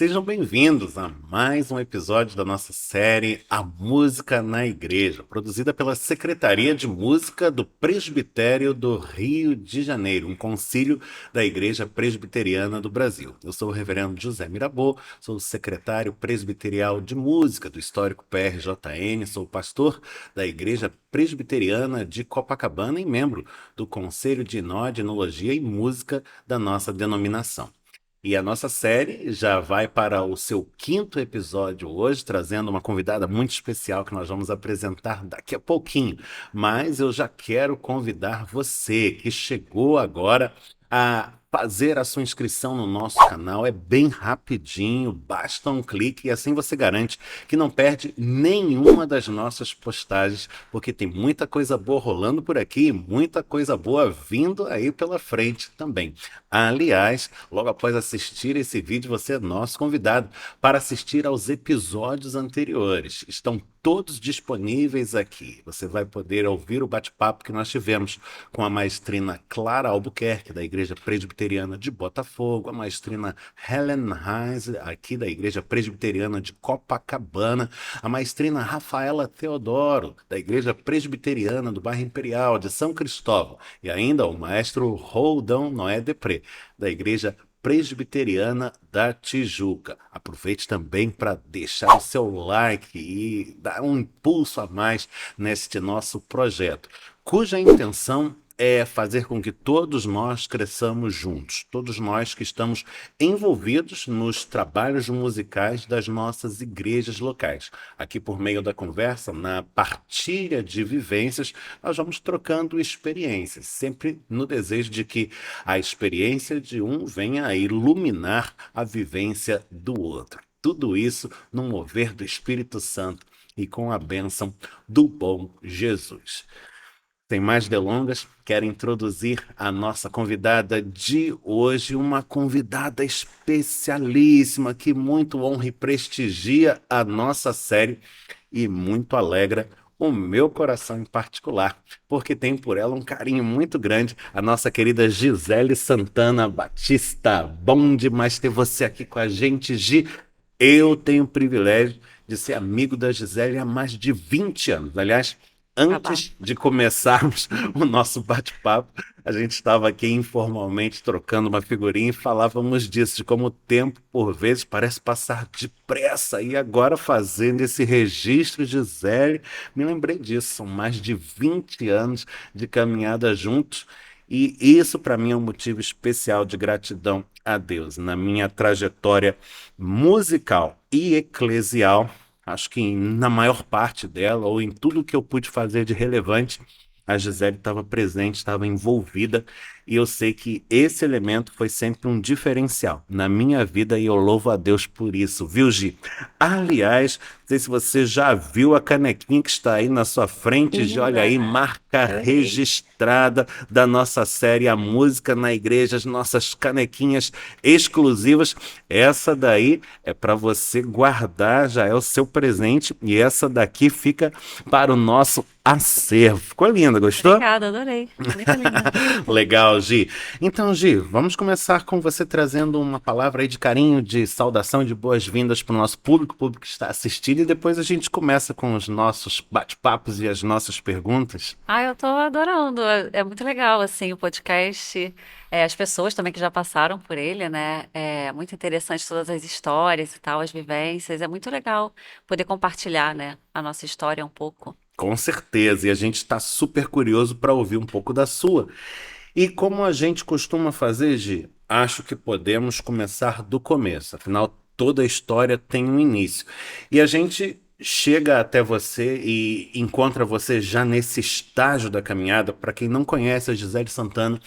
Sejam bem-vindos a mais um episódio da nossa série A Música na Igreja, produzida pela Secretaria de Música do Presbitério do Rio de Janeiro, um concílio da Igreja Presbiteriana do Brasil. Eu sou o reverendo José Mirabô, sou o secretário presbiterial de música do histórico PRJN, sou pastor da Igreja Presbiteriana de Copacabana e membro do Conselho de Inode, Enologia e Música da nossa denominação. E a nossa série já vai para o seu quinto episódio hoje, trazendo uma convidada muito especial que nós vamos apresentar daqui a pouquinho. Mas eu já quero convidar você que chegou agora a fazer a sua inscrição no nosso canal. É bem rapidinho, basta um clique e assim você garante que não perde nenhuma das nossas postagens, porque tem muita coisa boa rolando por aqui e muita coisa boa vindo aí pela frente também. Aliás, logo após assistir esse vídeo, você é nosso convidado para assistir aos episódios anteriores. Estão todos disponíveis aqui. Você vai poder ouvir o bate-papo que nós tivemos com a maestrina Clara Albuquerque, da Igreja Presbiteriana de Botafogo, a maestrina Helen Reis, aqui da Igreja Presbiteriana de Copacabana, a maestrina Rafaela Teodoro, da Igreja Presbiteriana do Bairro Imperial de São Cristóvão, e ainda o maestro Roldão Noé Depré, da Igreja Presbiteriana da Tijuca. Aproveite também para deixar o seu like e dar um impulso a mais neste nosso projeto, cuja intenção é fazer com que todos nós cresçamos juntos, todos nós que estamos envolvidos nos trabalhos musicais das nossas igrejas locais. Aqui, por meio da conversa, na partilha de vivências, nós vamos trocando experiências, sempre no desejo de que a experiência de um venha a iluminar a vivência do outro. Tudo isso no mover do Espírito Santo e com a bênção do bom Jesus. Sem mais delongas, quero introduzir a nossa convidada de hoje, uma convidada especialíssima que muito honra e prestigia a nossa série e muito alegra o meu coração em particular, porque tem por ela um carinho muito grande, a nossa querida Gisele Santana Batista. Bom demais ter você aqui com a gente, Gi. Eu tenho o privilégio de ser amigo da Gisele há mais de 20 anos. Aliás, Babá. antes de começarmos o nosso bate-papo, a gente estava aqui informalmente trocando uma figurinha e falávamos disso, de como o tempo, por vezes, parece passar depressa. E agora, fazendo esse registro, Gisele, me lembrei disso. São mais de 20 anos de caminhada juntos. E isso, para mim, é um motivo especial de gratidão a Deus. Na minha trajetória musical e eclesial, acho que na maior parte dela, ou em tudo que eu pude fazer de relevante, a Gisele estava presente, estava envolvida, e eu sei que esse elemento foi sempre um diferencial na minha vida e eu louvo a Deus por isso, viu, Gi? Aliás, não sei se você já viu a canequinha que está aí na sua frente, Gi, olha Linda. aí, marca Adorei. registrada da nossa série A Música na Igreja, as nossas canequinhas exclusivas. Essa daí é para você guardar, já é o seu presente, e essa daqui fica para o nosso acervo. Ficou linda, gostou? Obrigada, adorei. Muito linda. Legal, Gi. Então, Gi, vamos começar com você trazendo uma palavra aí de carinho, de saudação, de boas-vindas para o nosso público, o público que está assistindo, e depois a gente começa com os nossos bate-papos e as nossas perguntas. Eu tô adorando. É muito legal, assim, o podcast. As pessoas também que já passaram por ele, né? É muito interessante todas as histórias e tal, as vivências. É muito legal poder compartilhar, né, a nossa história um pouco. Com certeza, e a gente está super curioso para ouvir um pouco da sua. E como a gente costuma fazer, Gi, acho que podemos começar do começo. Afinal, toda história tem um início. E a gente chega até você e encontra você já nesse estágio da caminhada. Para quem não conhece a Gisele Santana,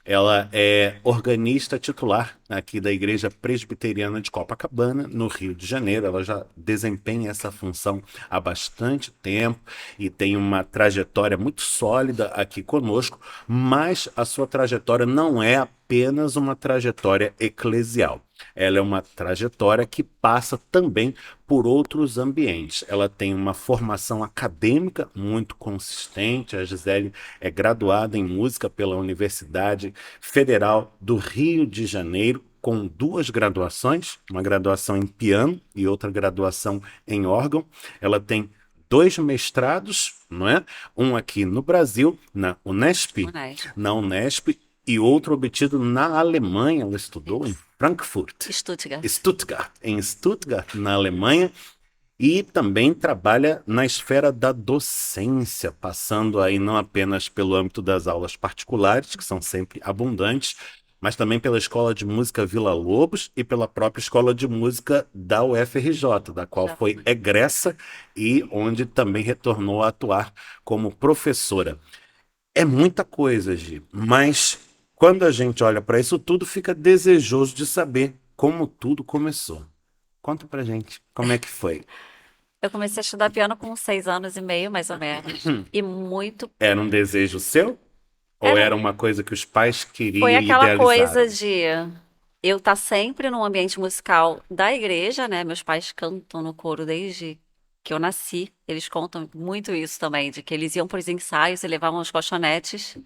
ela é organista titular aqui da Igreja Presbiteriana de Copacabana, no Rio de Janeiro. Ela já desempenha essa função há bastante tempo e tem uma trajetória muito sólida aqui conosco, mas a sua trajetória não é apenas uma trajetória eclesial. Ela é uma trajetória que passa também por outros ambientes. Ela tem uma formação acadêmica muito consistente. A Gisele é graduada em música pela Universidade Federal do Rio de Janeiro, com duas graduações, uma graduação em piano e outra graduação em órgão. Ela tem dois mestrados, não é? Um aqui no Brasil, Unesp. na Unesp, e outro obtido na Alemanha. Ela estudou em Isso. Frankfurt, Stuttgart. em Stuttgart, na Alemanha, e também trabalha na esfera da docência, passando aí não apenas pelo âmbito das aulas particulares, que são sempre abundantes, mas também pela Escola de Música Villa-Lobos e pela própria Escola de Música da UFRJ, da qual Já foi fui. egressa e onde também retornou a atuar como professora. É muita coisa, Gi, mas quando a gente olha para isso tudo, fica desejoso de saber como tudo começou. Conta pra gente como é que foi. Eu comecei a estudar piano com 6 anos e meio, mais ou menos. E muito. Era um desejo seu? Ou Era, era uma coisa que os pais foi queriam e aquela coisa idealizaram? de eu estar sempre no ambiente musical da igreja, né? Meus pais cantam no coro desde que eu nasci. Eles contam muito isso também, de que eles iam para os ensaios e levavam os colchonetes.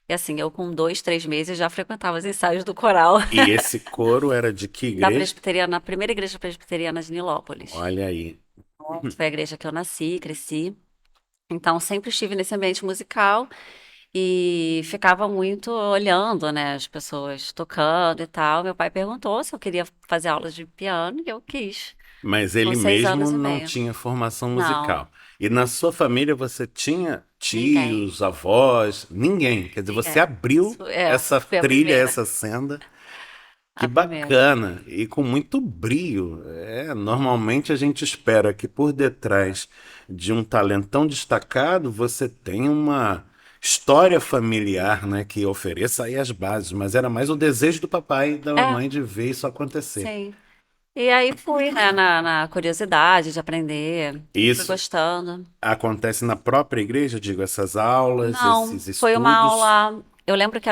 E assim, eu com 2, 3 meses já frequentava os ensaios do coral E esse coro era de que da igreja? presbiteriana, na primeira igreja presbiteriana de Nilópolis. Olha aí. Foi a igreja que eu nasci, cresci. Então, sempre estive nesse ambiente musical e ficava muito olhando, né, as pessoas tocando e tal. Meu pai perguntou se eu queria fazer aulas de piano e eu quis, Mas com ele seis mesmo anos e não meio. tinha formação Não, musical. E na sua família você tinha ninguém, tios, avós, ninguém. Quer dizer, você ninguém. abriu Isso essa foi a trilha, primeira, essa senda. Que a primeira. bacana! E com muito brio. Normalmente a gente espera que por detrás de um talento tão destacado você tenha uma história familiar, né, que ofereça aí as bases, mas era mais o desejo do papai e da É, mamãe de ver isso acontecer. sim. E aí fui, né, na curiosidade de aprender, fui Isso gostando. acontece na própria igreja, digo, essas aulas, Não, esses foi uma estudos. aula. Eu lembro que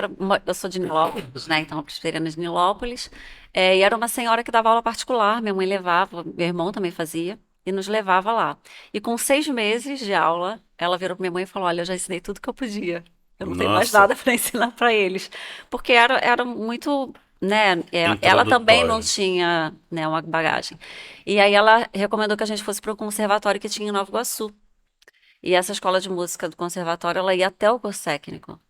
eu sou de Nilópolis, né? Então, presbiteriana de Nilópolis. E era uma senhora que dava aula particular. Minha mãe levava, meu irmão também fazia, e nos levava lá. E com 6 meses de aula, ela virou para minha mãe e falou: Olha, eu já ensinei tudo que eu podia. Eu não tenho mais Nossa, nada para ensinar para eles. Porque era muito. Né, ela também não introdutório. tinha, né, uma bagagem. E aí ela recomendou que a gente fosse para o conservatório que tinha em Nova Iguaçu. E essa escola de música do conservatório, ela ia até o curso técnico.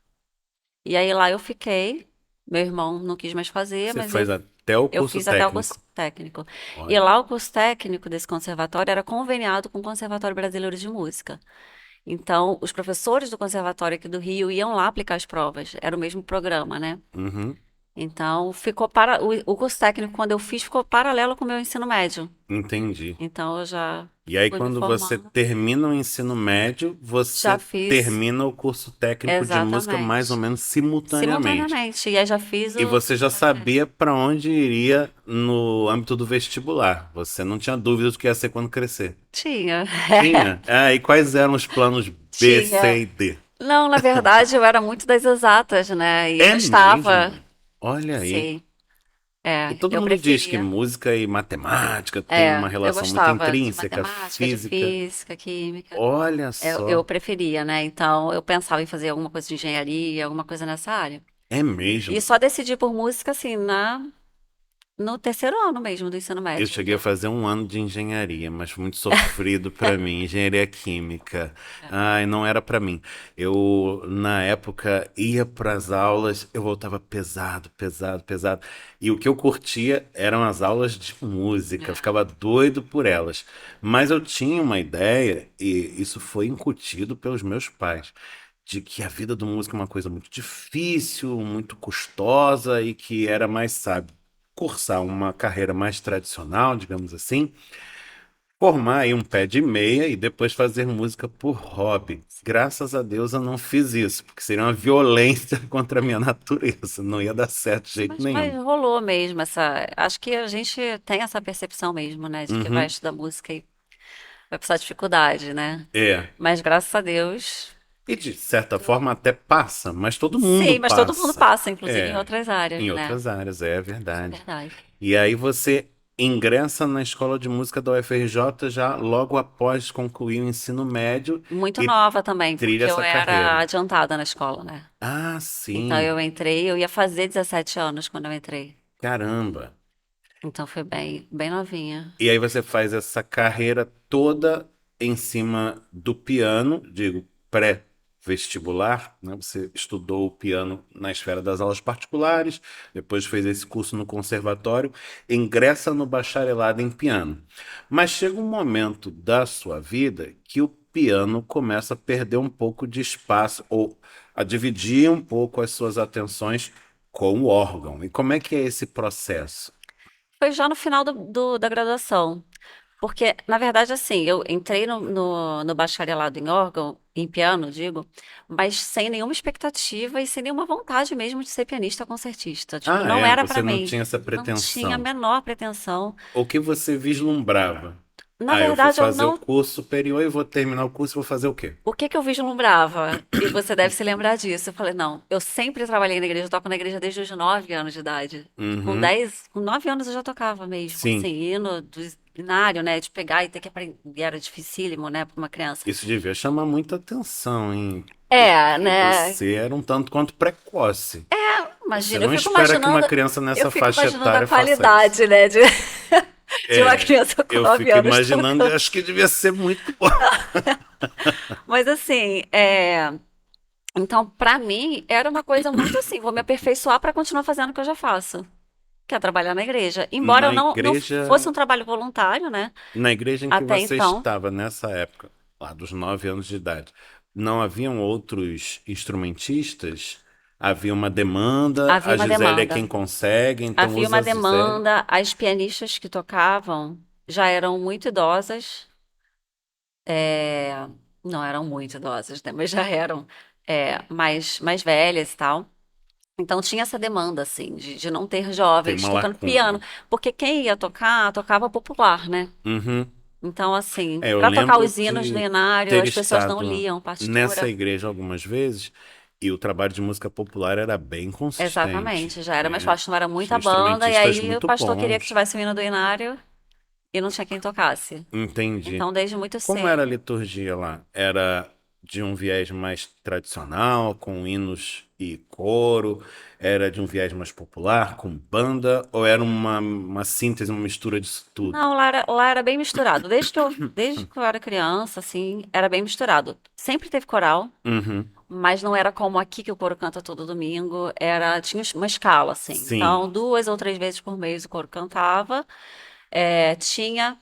E aí lá eu fiquei. Meu irmão não quis mais fazer, Você mas fez até o eu curso fiz até o curso técnico. técnico. E Olha, lá o curso técnico desse conservatório era conveniado com o Conservatório Brasileiro de Música. Então, os professores do conservatório aqui do Rio iam lá aplicar as provas. Era o mesmo programa, né? uhum, Então, ficou para o curso técnico quando eu fiz ficou paralelo com o meu ensino médio. entendi. Então, eu já E aí, fui me quando você formando. termina o ensino médio, Já você fiz termina o curso técnico de música mais ou exatamente. menos simultaneamente. Simultaneamente. E aí já fiz E o. você já sabia para onde iria no âmbito do vestibular. Você não tinha dúvidas do que ia ser quando crescer. Tinha. Tinha? Ah, e quais eram os planos B, C Tinha. e D? Não, na verdade, eu era muito das exatas, né? E eu É gostava. mesmo? Olha aí. Sim. E É, todo eu mundo diz que preferia. música e matemática têm uma É, eu relação muito gostava de intrínseca, matemática, de física. física, química. Olha Eu só. preferia, né? Então, eu pensava em fazer alguma coisa de engenharia, alguma coisa nessa área. É E mesmo. só decidi por música, assim, no terceiro ano mesmo do ensino Eu médio. cheguei a fazer um ano de engenharia, mas foi muito sofrido para mim, engenharia química. Ai, não era para mim. Eu, na época, ia para as aulas, eu voltava pesado, pesado, pesado. E o que eu curtia eram as aulas de música, eu É. ficava doido por elas. Mas eu tinha uma ideia, e isso foi incutido pelos meus pais, de que a vida do músico é uma coisa muito difícil, muito custosa e que era mais sábio cursar uma carreira mais tradicional, digamos assim, formar aí um pé de meia e depois fazer música por hobby. Graças a Deus eu não fiz isso, porque seria uma violência contra a minha natureza, não ia dar certo de jeito Mas nenhum. rolou mesmo essa. Acho que a gente tem essa percepção mesmo, né? De que vai Uhum. estudar música e vai precisar de dificuldade, né? É, Mas graças a Deus. E de certa forma até passa, mas todo mundo Sim, mas todo mundo passa. passa, inclusive em É, outras áreas, em né? outras áreas, é Isso é verdade. verdade. E aí você ingressa na escola de música da UFRJ já logo após concluir o ensino médio Muito e nova também, trilha porque eu essa era carreira. adiantada na escola, né? Ah, Então sim. eu entrei, eu ia fazer 17 anos quando eu entrei. Caramba. Então foi bem novinha. E aí você faz essa carreira toda em cima do piano, digo, pré-vestibular, né? Você estudou o piano na esfera das aulas particulares, depois fez esse curso no conservatório, ingressa no bacharelado em piano. Mas chega um momento da sua vida que o piano começa a perder um pouco de espaço ou a dividir um pouco as suas atenções com o órgão. E como é que é esse processo? Foi já no final da graduação. Porque, na verdade, assim, eu entrei no bacharelado em órgão, em piano, digo, mas sem nenhuma expectativa e sem nenhuma vontade mesmo de ser pianista concertista. Tipo, Ah, não é? era Você pra não mim. tinha essa Não tinha a pretensão. menor pretensão. O que você vislumbrava? Na Ah, eu vou verdade, eu fazer o não. curso superior e vou terminar o curso e vou fazer o quê? O que que eu vislumbrava? E você deve se lembrar disso. Eu falei, não, eu sempre trabalhei na igreja, eu toco na igreja desde os 9 anos de idade. Uhum. Com 9 anos eu já tocava mesmo, assim, Sim, hino do binário, né, de pegar e ter que aprender, e era dificílimo, né, para uma criança. isso devia chamar muita atenção, hein? É, Porque né, você era um tanto quanto precoce. Você imagina, não espera que uma criança eu nessa fico faixa imaginando a etária faça isso. qualidade, né, de uma É, criança com eu 9 fico anos imaginando e tocando. acho que devia ser muito bom. Mas assim, então, pra mim, era uma coisa muito assim, vou me aperfeiçoar para continuar fazendo o que eu já faço. Que é trabalhar na igreja. Embora eu Na não fosse igreja, um trabalho voluntário, né? na igreja em que Até você então, estava nessa época, lá dos 9 anos de idade, não haviam outros instrumentistas? Havia uma demanda, havia a uma Gisele é quem demanda. consegue, então Havia usa uma a Gisele. demanda, as pianistas que tocavam já eram muito idosas. é, Não eram muito idosas, né? Mas já eram mais velhas e tal. Então tinha essa demanda, assim, de não ter Tem jovens uma tocando piano. lacuna. Porque quem ia tocar, tocava popular, né? Uhum. Então, assim, É, eu para tocar lembro os hinos do de Inário, ter as pessoas não estado liam nessa partitura. igreja algumas vezes e o trabalho de música popular era bem consistente, Exatamente, já era mais né? fácil, não era Tinha muita banda, e instrumentistas aí o muito pastor queria que bons. tivesse o hino do Inário e não tinha quem tocasse. Entendi. Então, desde muito Como era a cedo. liturgia lá? Era de um viés mais tradicional, com hinos e coro? Era de um viés mais popular, com banda? Ou era uma síntese, uma mistura disso tudo? Não, lá era bem misturado. Desde que eu era criança, assim, era bem misturado. Sempre teve coral, Uhum. mas não era como aqui que o coro canta todo domingo. Tinha uma escala, assim. Sim, Então, 2 ou 3 vezes por mês o coro cantava. Tinha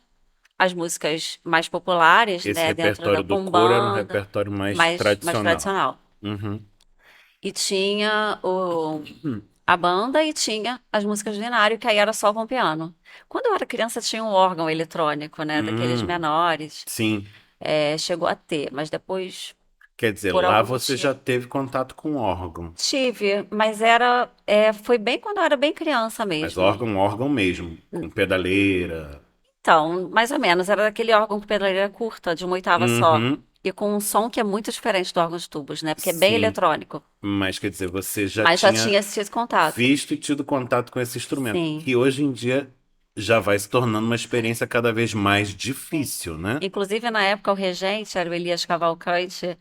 as músicas mais populares, esse né, dentro da repertório do com coro era um banda, repertório mais mais tradicional. tradicional. Uhum. E tinha a banda e tinha as músicas do Inário, que aí era só com piano. Quando eu era criança, tinha um órgão eletrônico, né, daqueles Hum, menores. sim. Chegou a ter, mas depois, Quer dizer, por lá algum você já motivo. teve contato com órgão. Tive, mas foi bem quando eu era bem criança Mas mesmo. órgão, órgão mesmo, com pedaleira. Então, mais ou menos, era aquele órgão com pedaleira curta, de uma oitava só. Uhum, E com um som que é muito diferente do órgão de tubos, né? Porque é bem sim. eletrônico. Mas quer dizer, você já Mas já tinha tinha esse contato. visto e tido contato com esse instrumento, Sim, que hoje em dia já vai se tornando uma experiência cada vez mais sim. difícil, né? Inclusive, na época, o regente era o Elias Cavalcante,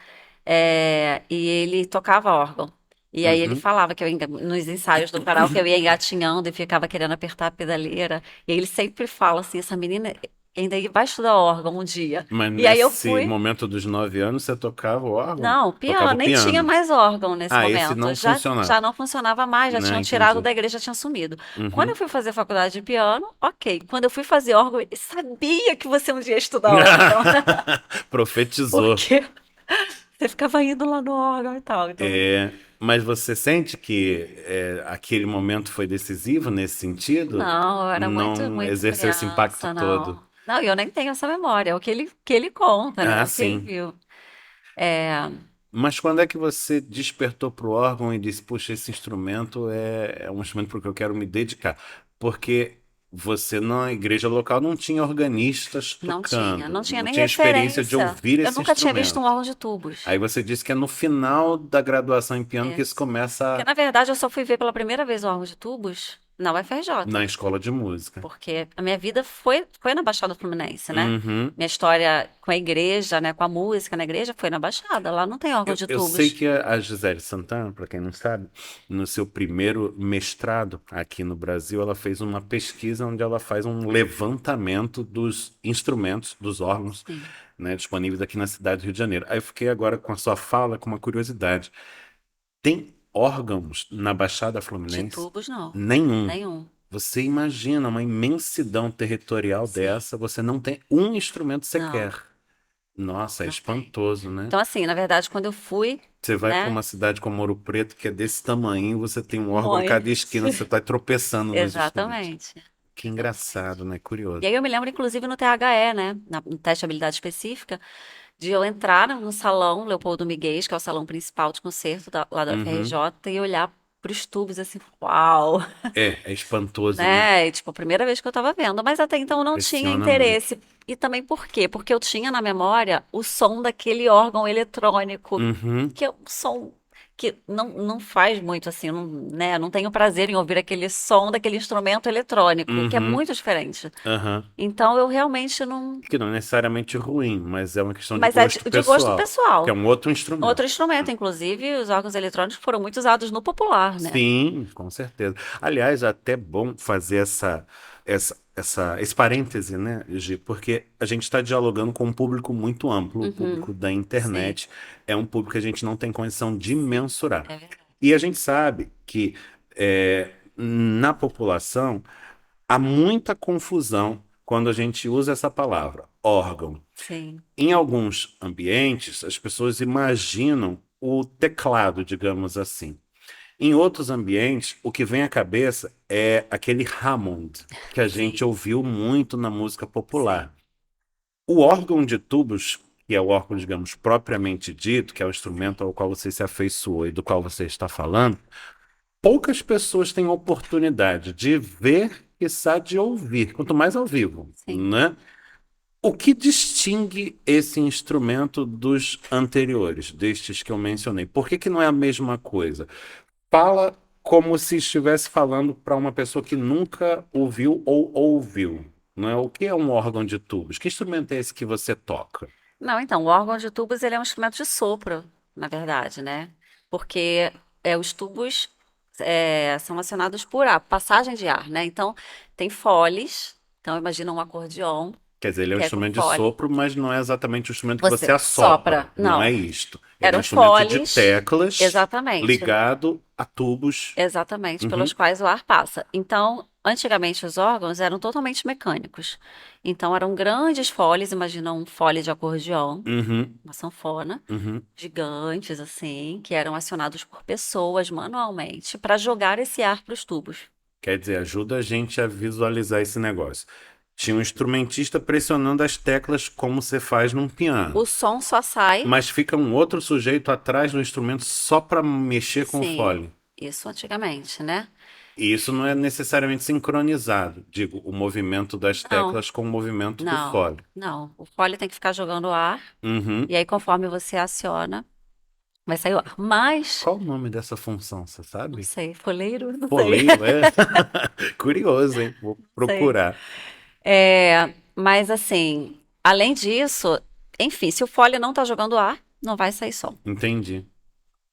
e ele tocava órgão. E aí ele Uhum. falava que nos ensaios do coral que eu ia engatinhando e ficava querendo apertar a pedaleira. E ele sempre fala assim, essa menina ainda vai estudar órgão um dia. Mas E aí eu nesse fui. momento dos 9 anos, você tocava o órgão? Não, Tocava piano, o nem tinha piano. mais órgão nesse Ah, esse momento. não Já funcionava. não funcionava mais, já Né, tinham tirado entendi. da igreja, já tinha sumido. Quando eu Uhum. fui fazer faculdade de piano, ok. Quando eu fui fazer órgão, ele sabia que você um dia ia estudar órgão, Profetizou. porque você ficava indo lá no órgão e tal. Então, É, mas você sente que aquele momento foi decisivo nesse sentido? não, eu era muito, Não muito exerceu esse impacto criança, todo? não. Não, e eu nem tenho essa memória, é o que ele conta, né? Ah, O que ele sim. viu. É, Mas quando é que você despertou para o órgão e disse, puxa, esse instrumento é um instrumento porque eu quero me dedicar? Porque você na igreja local não tinha organistas Não tocando, tinha não nem tinha experiência de referência. ouvir Eu esse nunca tinha visto um instrumento. órgão de tubos. Aí você disse que é no final da graduação em piano que isso Isso. Porque, começa na verdade, eu só fui ver pela primeira vez o órgão de tubos na na UFRJ. escola de música. Porque a minha vida foi na Baixada Fluminense, né? Uhum. Minha história com a igreja, né? Com a música na igreja foi na Baixada. Lá não tem órgão de Eu sei tubos. que a Gisele Santana, para quem não sabe, no seu primeiro mestrado aqui no Brasil, ela fez uma pesquisa onde ela faz um levantamento dos instrumentos, dos órgãos, Sim. né, disponíveis aqui na cidade do Rio de Janeiro. Aí eu fiquei agora com a sua fala com uma curiosidade. Tem órgãos na Baixada De Fluminense? tubos, não. Nenhum. Nenhum. Você imagina uma imensidão territorial Sim. dessa, você não tem um instrumento Não, sequer. Nossa, é não tem. espantoso, né? Então, assim, na verdade, quando eu fui, Você vai para né? uma cidade como Ouro Preto, que é desse tamanho, você tem um órgão a cada Muito. esquina, você está tropeçando nos instrumentos. Exatamente. Que Exatamente. engraçado, né? E Curioso. aí eu me lembro, inclusive, no THE, né? No teste de habilidade específica, de eu entrar no salão Leopoldo Miguel, que é o salão principal de concerto lá da Uhum. UFRJ, e olhar para os tubos assim, uau! É espantoso, né? Né? E, tipo, a primeira vez que eu tava vendo. Mas até então eu não tinha Impressiona muito. interesse. E também por quê? Porque eu tinha na memória o som daquele órgão eletrônico, Uhum. que é um som que não faz muito assim, não, né? Não tenho prazer em ouvir aquele som daquele instrumento eletrônico, que é Uhum. muito diferente. Aham. Então eu realmente não. Que não é necessariamente ruim, mas é uma questão de Mas é de, gosto de gosto pessoal, que é pessoal. um outro instrumento. Outro instrumento, inclusive, os órgãos eletrônicos foram muito usados no popular, né? Sim, com certeza. Aliás, é até bom fazer esse parêntese, né, Gi? Porque a gente está dialogando com um público muito amplo, o Uhum, público da sim, internet é um público que a gente não tem condição de sim, mensurar. é verdade. E a gente sabe que na população há muita confusão quando a gente usa essa palavra, órgão. Sim, Em alguns ambientes, as pessoas imaginam o teclado, digamos assim. Em outros ambientes, o que vem à cabeça é aquele Hammond, que a gente sim, ouviu muito na música sim. popular. O órgão de tubos, que é o órgão, digamos, propriamente dito, que é o instrumento ao qual você se afeiçoou e do qual você está falando, poucas pessoas têm oportunidade de ver, quiçá de ouvir, quanto mais ao vivo, Sim. né? O que distingue esse instrumento dos anteriores, destes que eu mencionei? Por que que não é a mesma coisa? Fala como se estivesse falando para uma pessoa que nunca ouviu ou ouviu, não é? O que é um órgão de tubos? Que instrumento é esse que você toca? Não, então, o órgão de tubos ele é um instrumento de sopro, na verdade, né? Porque os tubos são acionados por ar, passagem de ar, né? Então, tem foles. Então, imagina um acordeon, Quer dizer, ele é um que é com instrumento de fole. sopro, mas não é exatamente o instrumento que você Você assopra. sopra. Não é Não, isto. Ele é um eram instrumento de foles, teclas exatamente. ligado a tubos. Exatamente, pelos Uhum, quais o ar passa. Então, antigamente os órgãos eram totalmente mecânicos. Então, eram grandes foles, imagina um fole de acordeão, uhum, uma sanfona, uhum. gigantes assim, que eram acionados por pessoas manualmente para jogar esse ar para os tubos. Quer dizer, ajuda a gente a visualizar esse negócio. Tinha um instrumentista pressionando as teclas como você faz num piano. O som só sai, Mas fica um outro sujeito atrás do instrumento só para mexer com o sim, fole. isso antigamente, né? E isso não é necessariamente sincronizado, digo, o movimento das Não, teclas com o movimento do não, fole. não. O fole tem que ficar jogando ar Uhum. e aí conforme você aciona, vai sair o ar. Mas, Qual o nome dessa função, você não sabe? sei, foleiro, não sei. Poleiro, é? Curioso, hein? Vou Sei. procurar. Mas assim, além disso, enfim, se o fole não tá jogando ar, não vai sair som. Entendi.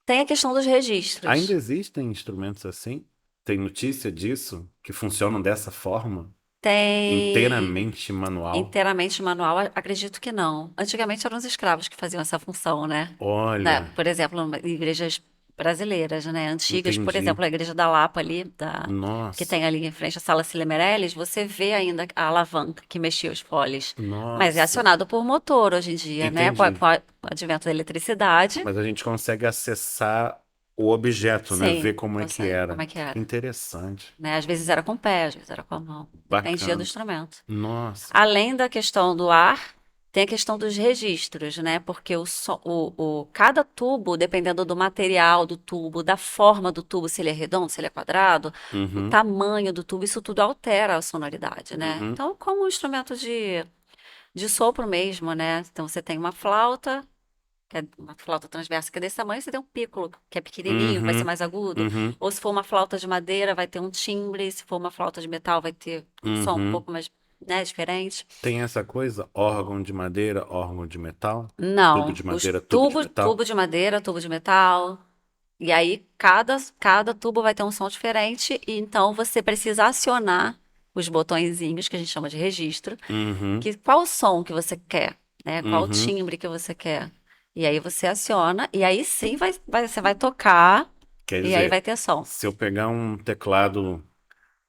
Tem a questão dos Ainda registros. existem instrumentos assim? Tem notícia disso? Que funcionam dessa forma? Tem Inteiramente manual? inteiramente manual? Acredito que não. Antigamente eram os escravos que faziam essa função, né? Olha, Por exemplo, em igrejas brasileiras, né? Antigas, por entendi. exemplo, a igreja da Lapa ali, que Nossa, tem ali em frente à Sala Cília Meirelles, você vê ainda a alavanca que mexia os foles. Mas é nossa, acionado por motor hoje em dia, né? entendi. Com o advento da eletricidade. Mas a gente consegue acessar o objeto, né? Ver Sim, como é que consegue. Como era. é que Que era? interessante. Né? Às vezes era com o pé, às vezes era com a mão. Dependia do Bacana. instrumento. Nossa. Além da questão do ar, Tem a questão dos registros, né? Porque cada tubo, dependendo do material do tubo, da forma do tubo, se ele é redondo, se ele é quadrado, o Uhum, tamanho do tubo, isso tudo altera a sonoridade, né? uhum, Então, como um instrumento de sopro mesmo, né? Então, você tem uma flauta, que é uma flauta transversa que é desse tamanho, você tem um pícolo, que é pequenininho, vai ser uhum, mais agudo. uhum, Ou se for uma flauta de madeira, vai ter um timbre. Se for uma flauta de metal, vai ter um som um uhum. pouco mais, né, diferente. Tem essa coisa? Órgão de madeira, órgão de metal? Tubo Não, de os madeira, tubo de tubos, metal? tubo de madeira, tubo de metal. E aí, cada tubo vai ter um som diferente. E então, você precisa acionar os botõezinhos, que a gente chama de registro. Uhum, Qual o som que você quer, né? Qual o uhum. timbre que você quer. E aí você aciona, e aí sim você vai tocar, Quer e aí vai dizer, ter som. se eu pegar um teclado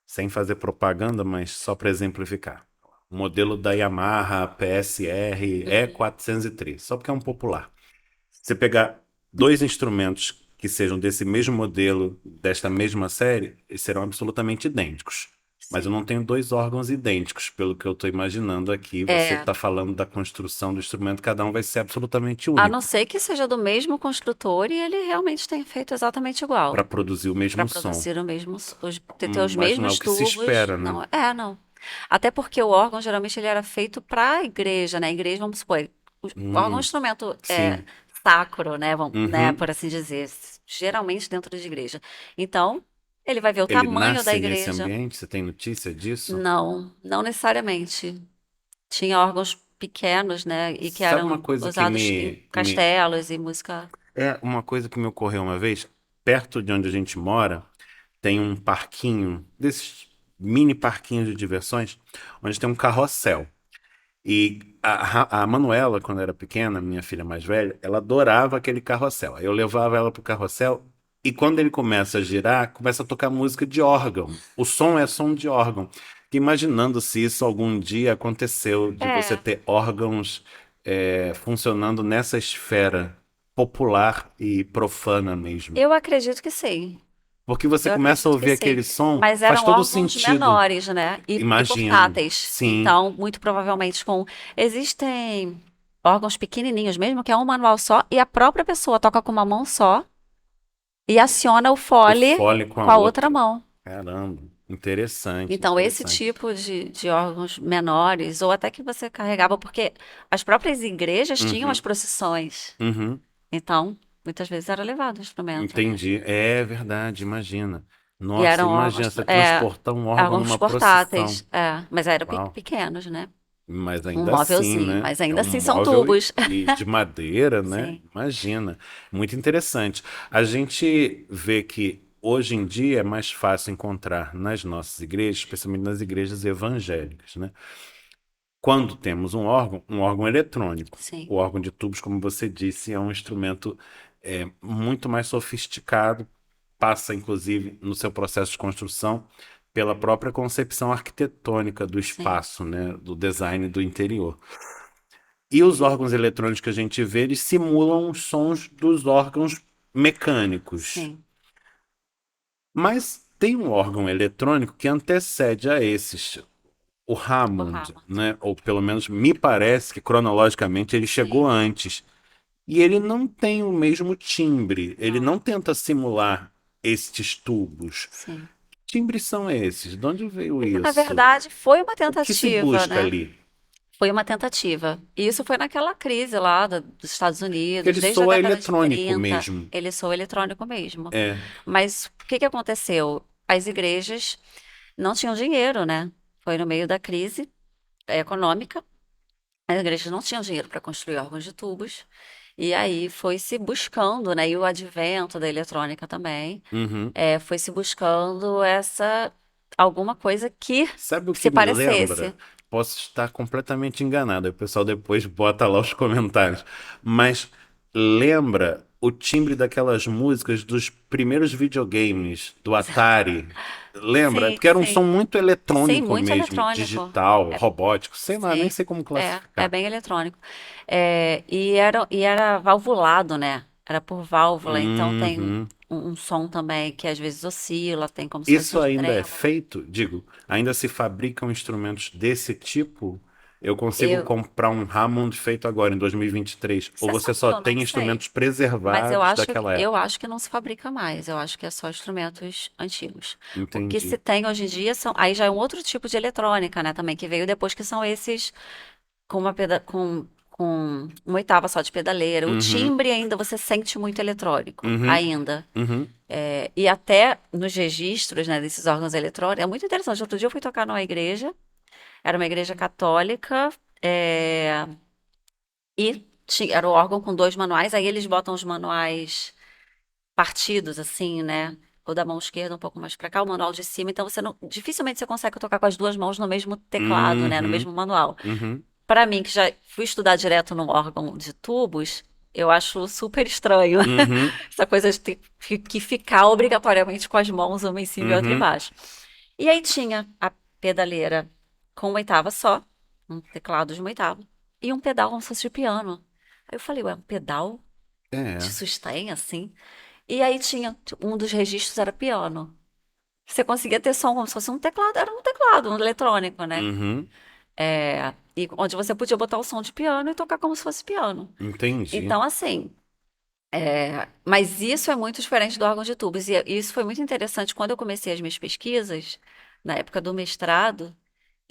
sem fazer propaganda, mas só para exemplificar. O modelo da Yamaha PSR E403, só porque é um popular. Você pegar dois instrumentos que sejam desse mesmo modelo, desta mesma série, eles serão absolutamente idênticos. Mas eu Sim. não tenho dois órgãos idênticos, pelo que eu estou imaginando aqui. Você É, está falando da construção do instrumento, cada um vai ser absolutamente a não único ser que seja do mesmo construtor e ele realmente tenha feito exatamente igual, para produzir o para mesmo som. produzir o mesmo, ter os Mas não é o mesmos que se tubos. espera, né? Não, não. Até porque o órgão geralmente ele era feito para a igreja, né? A igreja, vamos supor, o órgão é um instrumento Sim. sacro, né? Né? Uhum. Por assim dizer, geralmente dentro de igreja. Então, ele vai ver o Ele tamanho da nasce nesse igreja. ambiente? Você tem notícia disso? Não, não necessariamente. Tinha órgãos pequenos, né? E que Sabe uma eram coisa que usados em castelos e música. é uma coisa que me ocorreu uma vez? Perto de onde a gente mora, tem um parquinho, desses mini parquinhos de diversões, onde tem um carrossel. E a Manuela, quando era pequena, minha filha mais velha, ela adorava aquele carrossel. Aí eu levava ela pro carrossel e quando ele começa a girar, começa a tocar música de órgão. O som é som de órgão. Fiquei imaginando se isso algum dia aconteceu, de você É, ter órgãos funcionando nessa esfera popular e profana mesmo. eu acredito que sim. Porque você Eu começa a acredito que ouvir sim. aquele som, Mas faz eram todo órgãos sentido. menores, né? E Imagino. portáteis. Sim. Então, muito provavelmente com. Existem órgãos pequenininhos mesmo, que é um manual só, e a própria pessoa toca com uma mão só e aciona o O fole fole com a com a outra outra. mão. Caramba, interessante, Então, esse interessante. tipo de órgãos menores, ou até que você carregava, porque as próprias igrejas tinham as Uhum, procissões. uhum, Então, muitas vezes era levado o instrumento, né? entendi. É verdade, imagina. E Nossa, eram imagina órgãos, você transportar um órgão órgãos numa procissão. portáteis, mas eram Uau. pequenos, né? Mas Um ainda assim, móvelzinho, né? mas É ainda um assim são móvel tubos. e de madeira, né? Sim, Imagina. Muito interessante. A gente vê que hoje em dia é mais fácil encontrar nas nossas igrejas, especialmente nas igrejas evangélicas, né? Quando temos um órgão eletrônico. sim, O órgão de tubos, como você disse, é um instrumento muito mais sofisticado, passa, inclusive, no seu processo de construção, pela própria concepção arquitetônica do sim, espaço, né, do design do interior. E os órgãos eletrônicos que a gente vê, eles simulam os sons dos órgãos mecânicos. sim. Mas tem um órgão eletrônico que antecede a esses, o O Hammond, Hammond. né? Ou pelo menos me parece que cronologicamente ele chegou Sim, antes. E ele não tem o mesmo timbre, ele não, não tenta simular estes tubos. sim. Que timbres são esses? De onde veio Na isso? verdade, foi uma O que se tentativa, busca né? ali? Foi uma tentativa. E isso foi naquela crise lá dos Estados Porque Unidos, ele desde a soa década de eletrônico 30. mesmo. Ele soou eletrônico mesmo. É. Mas o que que aconteceu? As igrejas não tinham dinheiro, né? Foi no meio da crise econômica. As igrejas não tinham dinheiro para construir órgãos de tubos. E aí foi se buscando, né? E o advento da eletrônica também, Uhum. foi se buscando alguma coisa que Sabe o que se me parecesse. lembra? Posso estar completamente enganado, aí o pessoal depois bota lá os comentários. Mas lembra o timbre daquelas músicas dos primeiros videogames, do Atari? Lembra? Sim, Porque era um som sim. muito Sim, eletrônico muito mesmo, eletrônico. digital, É, robótico, sei lá, nem sim, sei como é classificar. bem eletrônico. E era valvulado, né? Era por válvula, então tem Uhum. um som também que às vezes oscila, tem como se fosse Isso uns ainda é trêmulos. feito? Digo, ainda se fabricam instrumentos desse tipo? eu consigo Eu, comprar um Hammond feito agora, em 2023? Ou você você sabe só que eu não tem sei. instrumentos Mas preservados daquela eu época? acho que não se fabrica mais. Eu acho que é só instrumentos antigos. O que se Entendi. tem hoje em dia são. Aí já é um outro tipo de eletrônica, né? Também, que veio depois, que são esses com com uma oitava só de pedaleira. O Uhum, timbre ainda você sente muito eletrônico, uhum, ainda. uhum. E até nos registros, né, desses órgãos eletrônicos, é muito interessante. Outro dia eu fui tocar numa igreja, era uma igreja católica, e era o órgão com dois manuais, aí eles botam os manuais partidos, assim, né? O da mão esquerda um pouco mais pra cá, o manual de cima, então você não, dificilmente você consegue tocar com as duas mãos no mesmo teclado, né, no Uhum, mesmo manual. uhum, Para mim, que já fui estudar direto no órgão de tubos, eu acho super estranho uhum, essa coisa de ter que ficar obrigatoriamente com as mãos uma em cima e outra uhum. embaixo. E aí tinha a pedaleira com uma oitava só, um teclado de uma oitava, e um pedal como se fosse de piano. Aí eu falei, ué, um pedal de É. sustain assim? E aí tinha, um dos registros era piano. Você conseguia ter som como se fosse um teclado, era um teclado, um eletrônico, né? Uhum. E onde você podia botar o som de piano e tocar como se fosse piano. Entendi. Então, assim, mas isso é muito diferente do órgão de tubos. E isso foi muito interessante quando eu comecei as minhas pesquisas, na época do mestrado,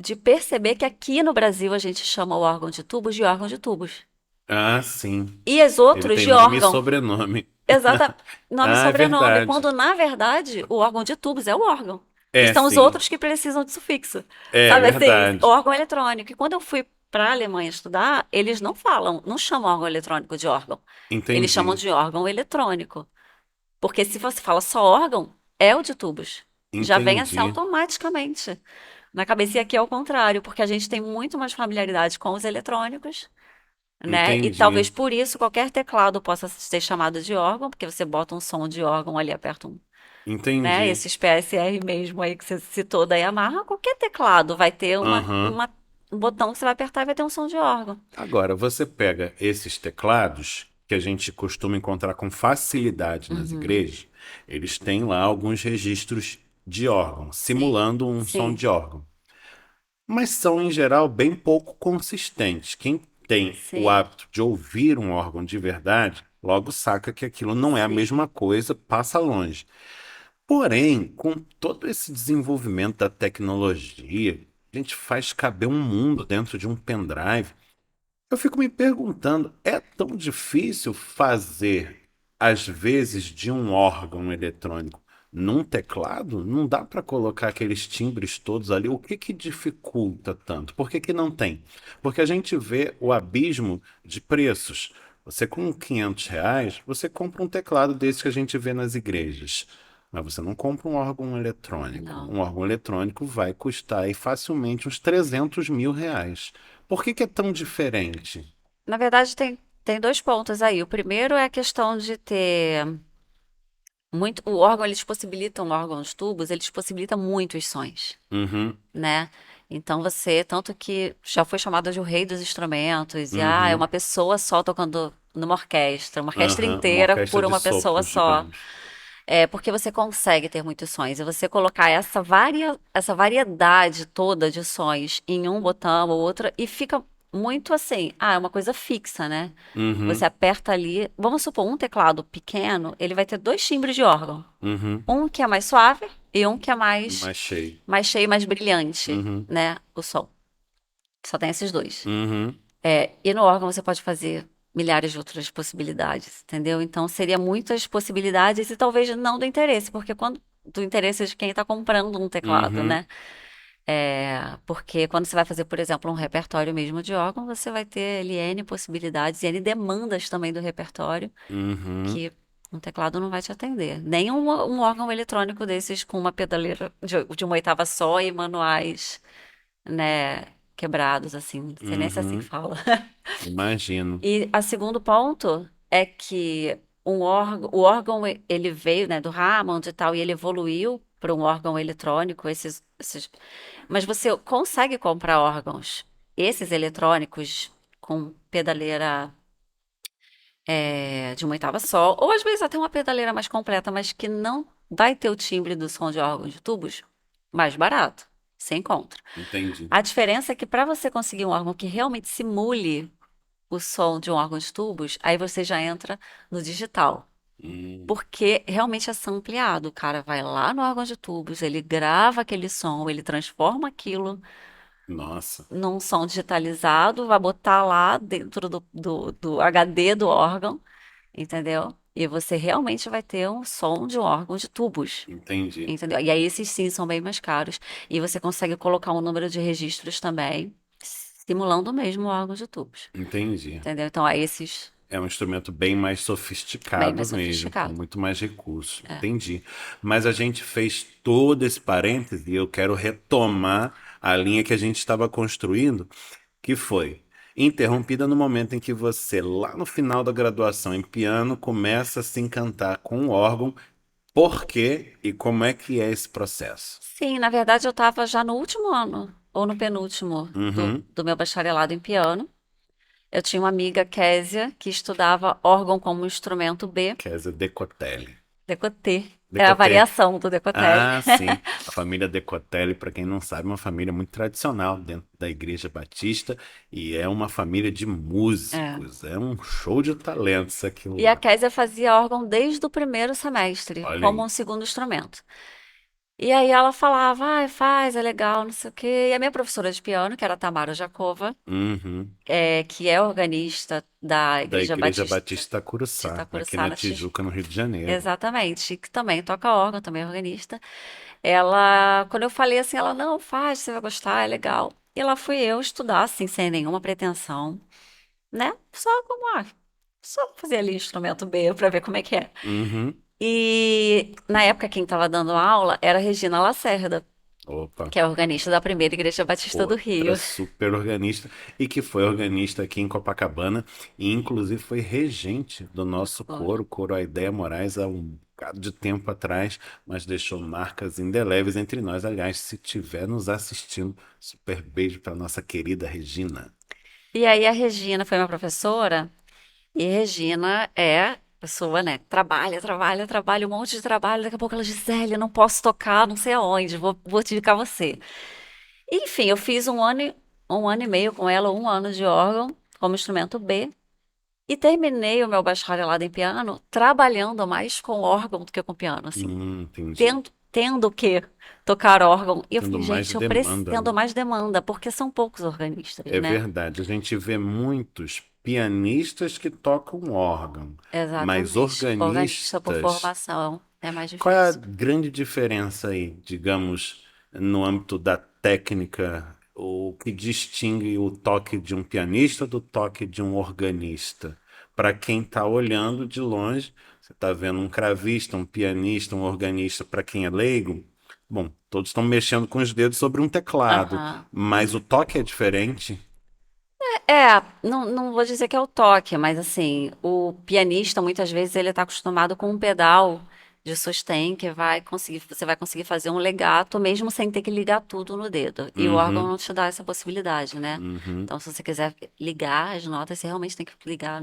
de perceber que aqui no Brasil a gente chama o órgão de tubos de órgão de tubos. Ah, sim. E os Ele outros tem de nome e órgão. sobrenome. Exata, nome e Ah, é sobrenome. verdade. Quando, na verdade, o órgão de tubos é o órgão. E É, são os sim. outros que precisam de sufixo. É Sabe assim, verdade. órgão eletrônico. E quando eu fui para a Alemanha estudar, eles não falam, não chamam órgão eletrônico de órgão. Eles chamam Entendi. de órgão eletrônico. Porque se você fala só órgão, é o de tubos. Já vem assim Entendi. automaticamente. Na cabeça, e aqui é o contrário, porque a gente tem muito mais familiaridade com os eletrônicos, né? E Entendi. talvez por isso qualquer teclado possa ser chamado de órgão, porque você bota um som de órgão ali, aperta um, né? Entendi. Esses PSR mesmo aí que você citou da Yamaha, qualquer teclado vai ter Aham. um botão que você vai apertar e vai ter um som de órgão. Agora, você pega esses teclados que a gente costuma encontrar com facilidade nas Uhum. igrejas, eles têm lá alguns registros de órgão, Sim, simulando um som sim, de órgão. Mas são, em geral, bem pouco consistentes. Quem tem o sim, hábito de ouvir um órgão de verdade, logo saca que aquilo não é a sim. mesma coisa, passa longe. Porém, com todo esse desenvolvimento da tecnologia, a gente faz caber um mundo dentro de um pendrive. Eu fico me perguntando, é tão difícil fazer, às vezes, de um órgão eletrônico num teclado? Não dá para colocar aqueles timbres todos ali. O que que dificulta tanto? Por que que não tem? Porque a gente vê o abismo de preços. Você com R$ 500, você compra um teclado desse que a gente vê nas igrejas. Mas você não compra um órgão eletrônico. Não. Um órgão eletrônico vai custar aí facilmente uns R$ 300.000. Por que que é tão diferente? Na verdade, tem dois pontos aí. O primeiro é a questão de ter muito. O órgão, eles possibilitam, o órgão de tubos, eles possibilitam muitos sons, Uhum, né? Então você, tanto que já foi chamado de o rei dos instrumentos, e é uhum, uma pessoa só tocando numa orquestra, uma orquestra aham. Uma inteira orquestra por de uma pessoa sopros, só. digamos. É porque você consegue ter muitos sons. E você colocar essa variedade toda de sons em um botão ou outro, e fica muito assim, é uma coisa fixa, né? Você Uhum, aperta ali, vamos supor, um teclado pequeno, ele vai ter dois timbres de órgão. uhum. Um que é mais suave e um que é Mais cheio. mais cheio, mais brilhante, Uhum, né? O som. Só tem esses dois. uhum, E no órgão você pode fazer milhares de outras possibilidades, entendeu? Então seria muitas possibilidades e talvez não do interesse, porque quando do interesse de quem está comprando um teclado, uhum, né? Porque quando você vai fazer, por exemplo, um repertório mesmo de órgão, você vai ter ali N possibilidades e N demandas também do repertório uhum. que um teclado não vai te atender. Nem um órgão eletrônico desses com uma pedaleira de uma oitava só e manuais, né, quebrados, assim. Não sei nem se é assim que Uhum. fala. Imagino. E a segundo ponto é que o órgão ele veio, né, do Hammond e tal, e ele evoluiu para um órgão eletrônico, mas você consegue comprar órgãos, esses eletrônicos com pedaleira de uma oitava só, ou às vezes até uma pedaleira mais completa, mas que não vai ter o timbre do som de órgão de tubos mais barato. Você encontra. Entendi. A diferença é que para você conseguir um órgão que realmente simule o som de um órgão de tubos, aí você já entra no digital. Hum, Porque realmente é ampliado. O cara vai lá no órgão de tubos, ele grava aquele som, ele transforma aquilo nossa, num som digitalizado, vai botar lá dentro do HD do órgão, entendeu? E você realmente vai ter um som de um órgão de tubos, entendi, entendeu? E aí esses sim são bem mais caros. E você consegue colocar um número de registros também, simulando mesmo o órgão de tubos, entendi. entendeu? Então, aí esses É um instrumento bem mais bem sofisticado mais mesmo, com sofisticado. muito mais recursos. É. Entendi. Mas a gente fez todo esse parêntese e eu quero retomar a linha que a gente estava construindo, que foi interrompida no momento em que você, lá no final da graduação em piano, começa a se encantar com o órgão. Por quê e como é que é esse processo? Sim, na verdade eu estava já no último ano, ou no penúltimo, Uhum. do meu bacharelado em piano. Eu tinha uma amiga, Késia, que estudava órgão como instrumento B, Kézia Decotelli. decoté. É a Decotelli. variação do decotelli. Ah, sim. A família Decotelli, para quem não sabe, é uma família muito tradicional dentro da Igreja Batista e é uma família de É. músicos. É um show de talentos aquilo E a lá. Késia fazia órgão desde o primeiro semestre, Olha como aí. um segundo instrumento. E aí ela falava, ah, faz, é legal, não sei o quê. E a minha professora de piano, que era a Tamara Jakova, Uhum. que é organista da Da Igreja Igreja Batista Batista de Curuçá, aqui Itacuruçá, na Tijuca, no Rio de Janeiro. exatamente, que também toca órgão, também é organista. Ela, quando eu falei assim, ela, não, faz, você vai gostar, é legal. E lá fui eu estudar, assim, sem nenhuma pretensão, né? Só como, só fazer ali instrumento B pra ver como é que é. Uhum. E na época quem estava dando aula era a Regina Lacerda, Opa. que é organista da primeira Igreja Batista do Outra Rio. super organista e que foi organista aqui em Copacabana e inclusive foi regente do nosso Foi. coro, Coro A Ideia Moraes, há um bocado de tempo atrás, mas deixou marcas indeléveis entre nós. Aliás, se estiver nos assistindo, super beijo para nossa querida Regina. E aí a Regina foi minha professora, e Regina é pessoa, né? Trabalha, trabalha, trabalha, um monte de trabalho. Daqui a pouco ela diz, Zélia, eu não posso tocar, não sei aonde, vou te indicar você. Enfim, eu fiz um ano e meio com ela, um ano de órgão como instrumento B. E terminei o meu bacharelado em piano trabalhando mais com órgão do que com piano, assim. Entendi. Tendo que tocar órgão. E eu Tendo falei, mais gente, eu preciso, demanda, tendo né? mais demanda, porque são poucos organistas, É né? verdade, a gente vê muitos pianistas que tocam órgão, mas Exatamente. Organista por organistas. formação é mais Qual é a difícil. grande diferença aí, digamos, no âmbito da técnica, o que distingue o toque de um pianista do toque de um organista? Para quem está olhando de longe, você está vendo um cravista, um pianista, um organista, para quem é leigo, bom, todos estão mexendo com os dedos sobre um teclado, Aham. mas o toque é diferente. Não vou dizer que é o toque, mas assim, o pianista muitas vezes ele está acostumado com um pedal de sustain que você vai conseguir fazer um legato mesmo sem ter que ligar tudo no dedo. E o órgão Uhum, não te dá essa possibilidade, né? uhum. Então, se você quiser ligar as notas, você realmente tem que ligar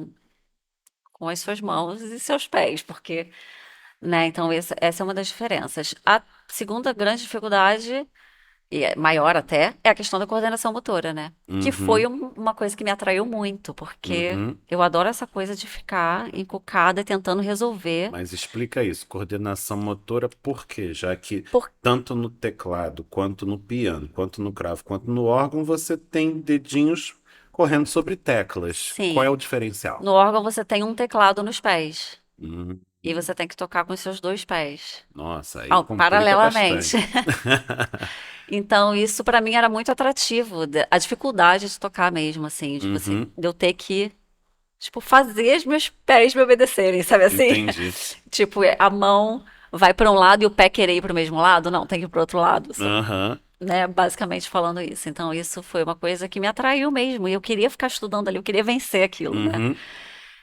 com as suas mãos e seus pés, porque, né? Então, essa é uma das diferenças. A segunda grande dificuldade e é maior até, é a questão da coordenação motora, né? Que foi Uhum, uma coisa que me atraiu muito, porque uhum. eu adoro essa coisa de ficar encucada tentando resolver. Mas explica isso, coordenação motora, por quê? Já que Por... tanto no teclado, quanto no piano, quanto no cravo, quanto no órgão, você tem dedinhos correndo sobre teclas. Qual é Sim, o diferencial? no órgão você tem um teclado nos pés e Hum, você tem que tocar com os seus dois pés, nossa, aí complica paralelamente. bastante. Então, isso pra mim era muito atrativo, a dificuldade de tocar mesmo, assim, Uhum, de eu ter que, tipo, fazer os meus pés me obedecerem, sabe assim? entendi. Tipo, a mão vai para um lado e o pé querer ir para o mesmo lado? Não, tem que ir para o outro lado, Aham, né? Basicamente falando isso. Então, isso foi uma coisa que me atraiu mesmo. E eu queria ficar estudando ali, eu queria vencer aquilo, né? uhum.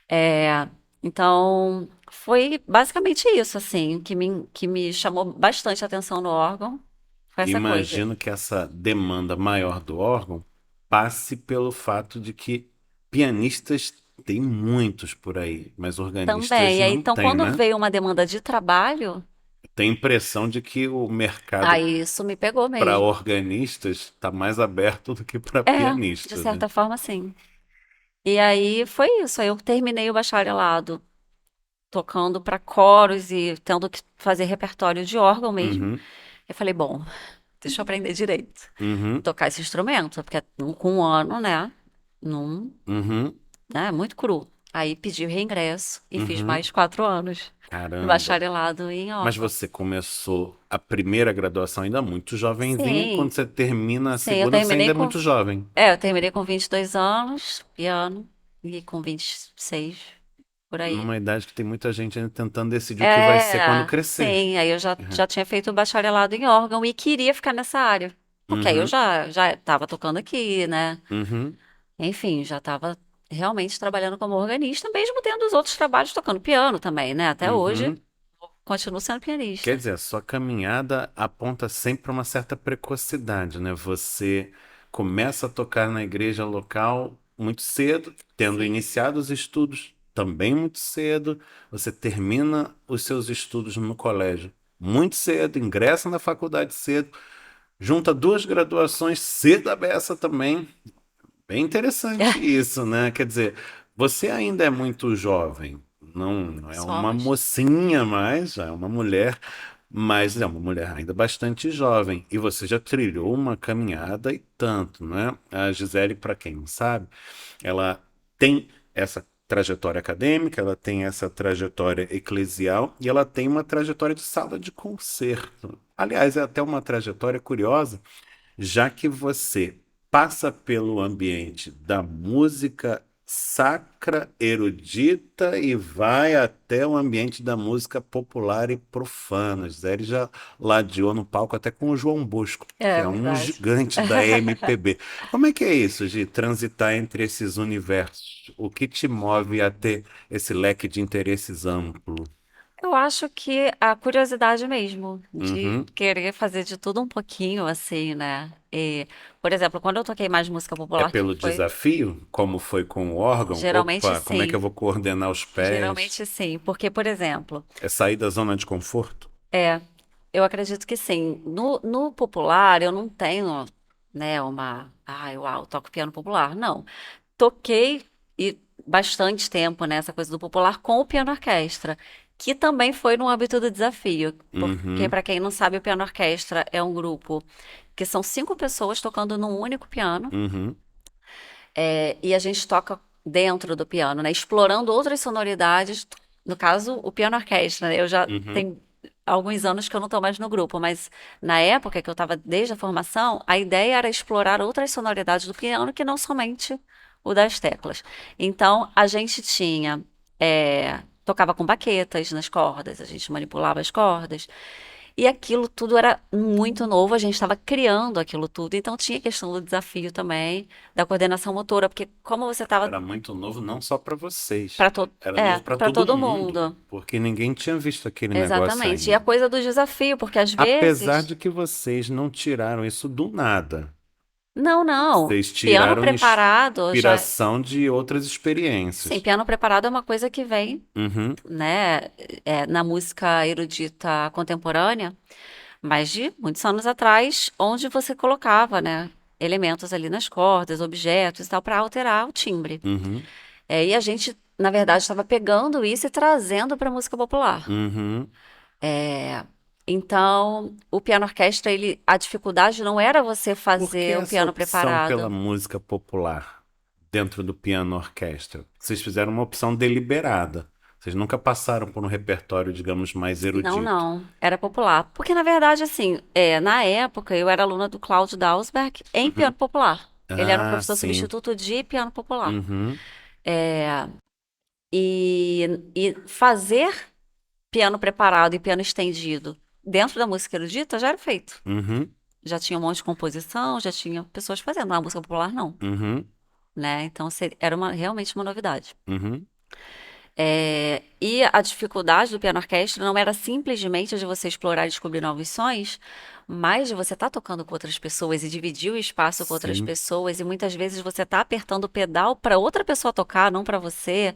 É, então, foi basicamente isso, assim, que me chamou bastante a atenção no órgão. Foi essa coisa. Imagino que essa demanda maior do órgão passe pelo fato de que pianistas tem muitos por aí, mas organistas Também. E aí, não então, tem, quando né? veio uma demanda de trabalho, Tem a impressão de que o mercado Aí isso me pegou para mesmo. organistas está mais aberto do que para É, de pianistas, né? certa forma, sim. E aí foi isso. Aí eu terminei o bacharelado tocando para coros e tendo que fazer repertório de órgão mesmo. Uhum, Eu falei, bom, deixa eu aprender direito. uhum, Tocar esse instrumento, porque com um ano, né? Não, uhum, né, é muito cru. Aí pedi o reingresso e fiz uhum. mais 4 anos de Caramba. bacharelado em Mas órgão. você começou a primeira graduação ainda muito jovenzinha, e quando Sim, você termina a sim, eu segunda, você terminei ainda é com. muito jovem. Eu terminei com 22 anos, piano, e com 26 por aí. Numa idade que tem muita gente ainda tentando decidir o que vai ser quando É, crescer. sim, aí eu já, Uhum, já tinha feito o bacharelado em órgão e queria ficar nessa área. Porque aí eu uhum, já estava tocando aqui, né? uhum, Enfim, já estava realmente trabalhando como organista, mesmo tendo os outros trabalhos tocando piano também, né? Até hoje, uhum. continuo sendo Quer pianista. dizer, a sua caminhada aponta sempre uma certa precocidade, né? Você começa a tocar na igreja local muito cedo, tendo Sim. iniciado os estudos também muito cedo. Você termina os seus estudos no colégio muito cedo, ingressa na faculdade cedo, junta duas graduações cedo a beça também. Bem interessante isso, né? Quer dizer, você ainda é muito jovem, não é uma Somos. mocinha mais, já é uma mulher, mas é uma mulher ainda bastante jovem. E você já trilhou uma caminhada e tanto, né? A Gisele, para quem não sabe, ela tem essa trajetória acadêmica, ela tem essa trajetória eclesial e ela tem uma trajetória de sala de concerto. Aliás, é até uma trajetória curiosa já que você passa pelo ambiente da música sacra, erudita e vai até o ambiente da música popular e profana. Zé já ladeou no palco até com o João Bosco, que É é um verdade. gigante da MPB. Como é que é isso, de transitar entre esses universos? O que te move a ter esse leque de interesses amplo? Eu acho que a curiosidade mesmo, de Uhum. querer fazer de tudo um pouquinho, assim, né? E, por exemplo, quando eu toquei mais música É popular, que pelo foi, desafio, como foi com o órgão? geralmente Opa, como é que eu sim. vou coordenar os pés? Geralmente sim. Porque, por exemplo, É sair da zona de conforto? é, eu acredito que sim. No popular, eu não tenho, né, uma. Ah, uau, toco piano popular. Não. Toquei e bastante tempo nessa coisa do popular com o piano orquestra, que também foi no âmbito do desafio. Porque, Uhum, para quem não sabe, o piano orquestra é um grupo que são 5 pessoas tocando num único piano, uhum, e a gente toca dentro do piano, né, explorando outras sonoridades. No caso, o piano orquestra, né? Eu já uhum, tenho alguns anos que eu não estou mais no grupo, mas na época que eu estava desde a formação, a ideia era explorar outras sonoridades do piano que não somente o das teclas. Então, a gente tinha, tocava com baquetas nas cordas, a gente manipulava as cordas. E aquilo tudo era muito novo, a gente estava criando aquilo tudo, então tinha a questão do desafio também, da coordenação motora, porque como você estava era muito novo não só para vocês, para todo, era novo para para todo todo mundo, mundo. porque ninguém tinha visto aquele negócio Exatamente. E a ainda. coisa do desafio, porque às Apesar vezes, de que vocês não tiraram isso do nada. não, não. Vocês Piano tiraram preparado já, inspiração de outras sim, experiências. piano preparado é uma coisa que vem, Uhum, né, na música erudita contemporânea, mas de muitos anos atrás, onde você colocava, né, elementos ali nas cordas, objetos e tal, para alterar o timbre. uhum, E a gente, na verdade, estava pegando isso e trazendo para a música popular. uhum. É, então, o piano orquestra, a dificuldade não era você Por que fazer um essa piano opção pela preparado. música popular dentro do piano orquestra? Vocês fizeram uma opção deliberada. Vocês nunca passaram por um repertório, digamos, mais Não, erudito. não, era popular. Porque, na verdade, assim, na época, eu era aluna do Cláudio Dalsberg em Uhum. piano popular. Ele era um Ah, professor sim. substituto de piano popular. Uhum, É, e fazer piano preparado e piano estendido dentro da música erudita já era feito. uhum, Já tinha um monte de composição, já tinha pessoas fazendo. Na música popular, não, uhum, né? Então, era realmente uma novidade. uhum, E a dificuldade do piano orquestra não era simplesmente de você explorar e descobrir novos sons, mas você tá tocando com outras pessoas e dividir o espaço com outras Sim. pessoas, e muitas vezes você tá apertando o pedal para outra pessoa tocar, não para você.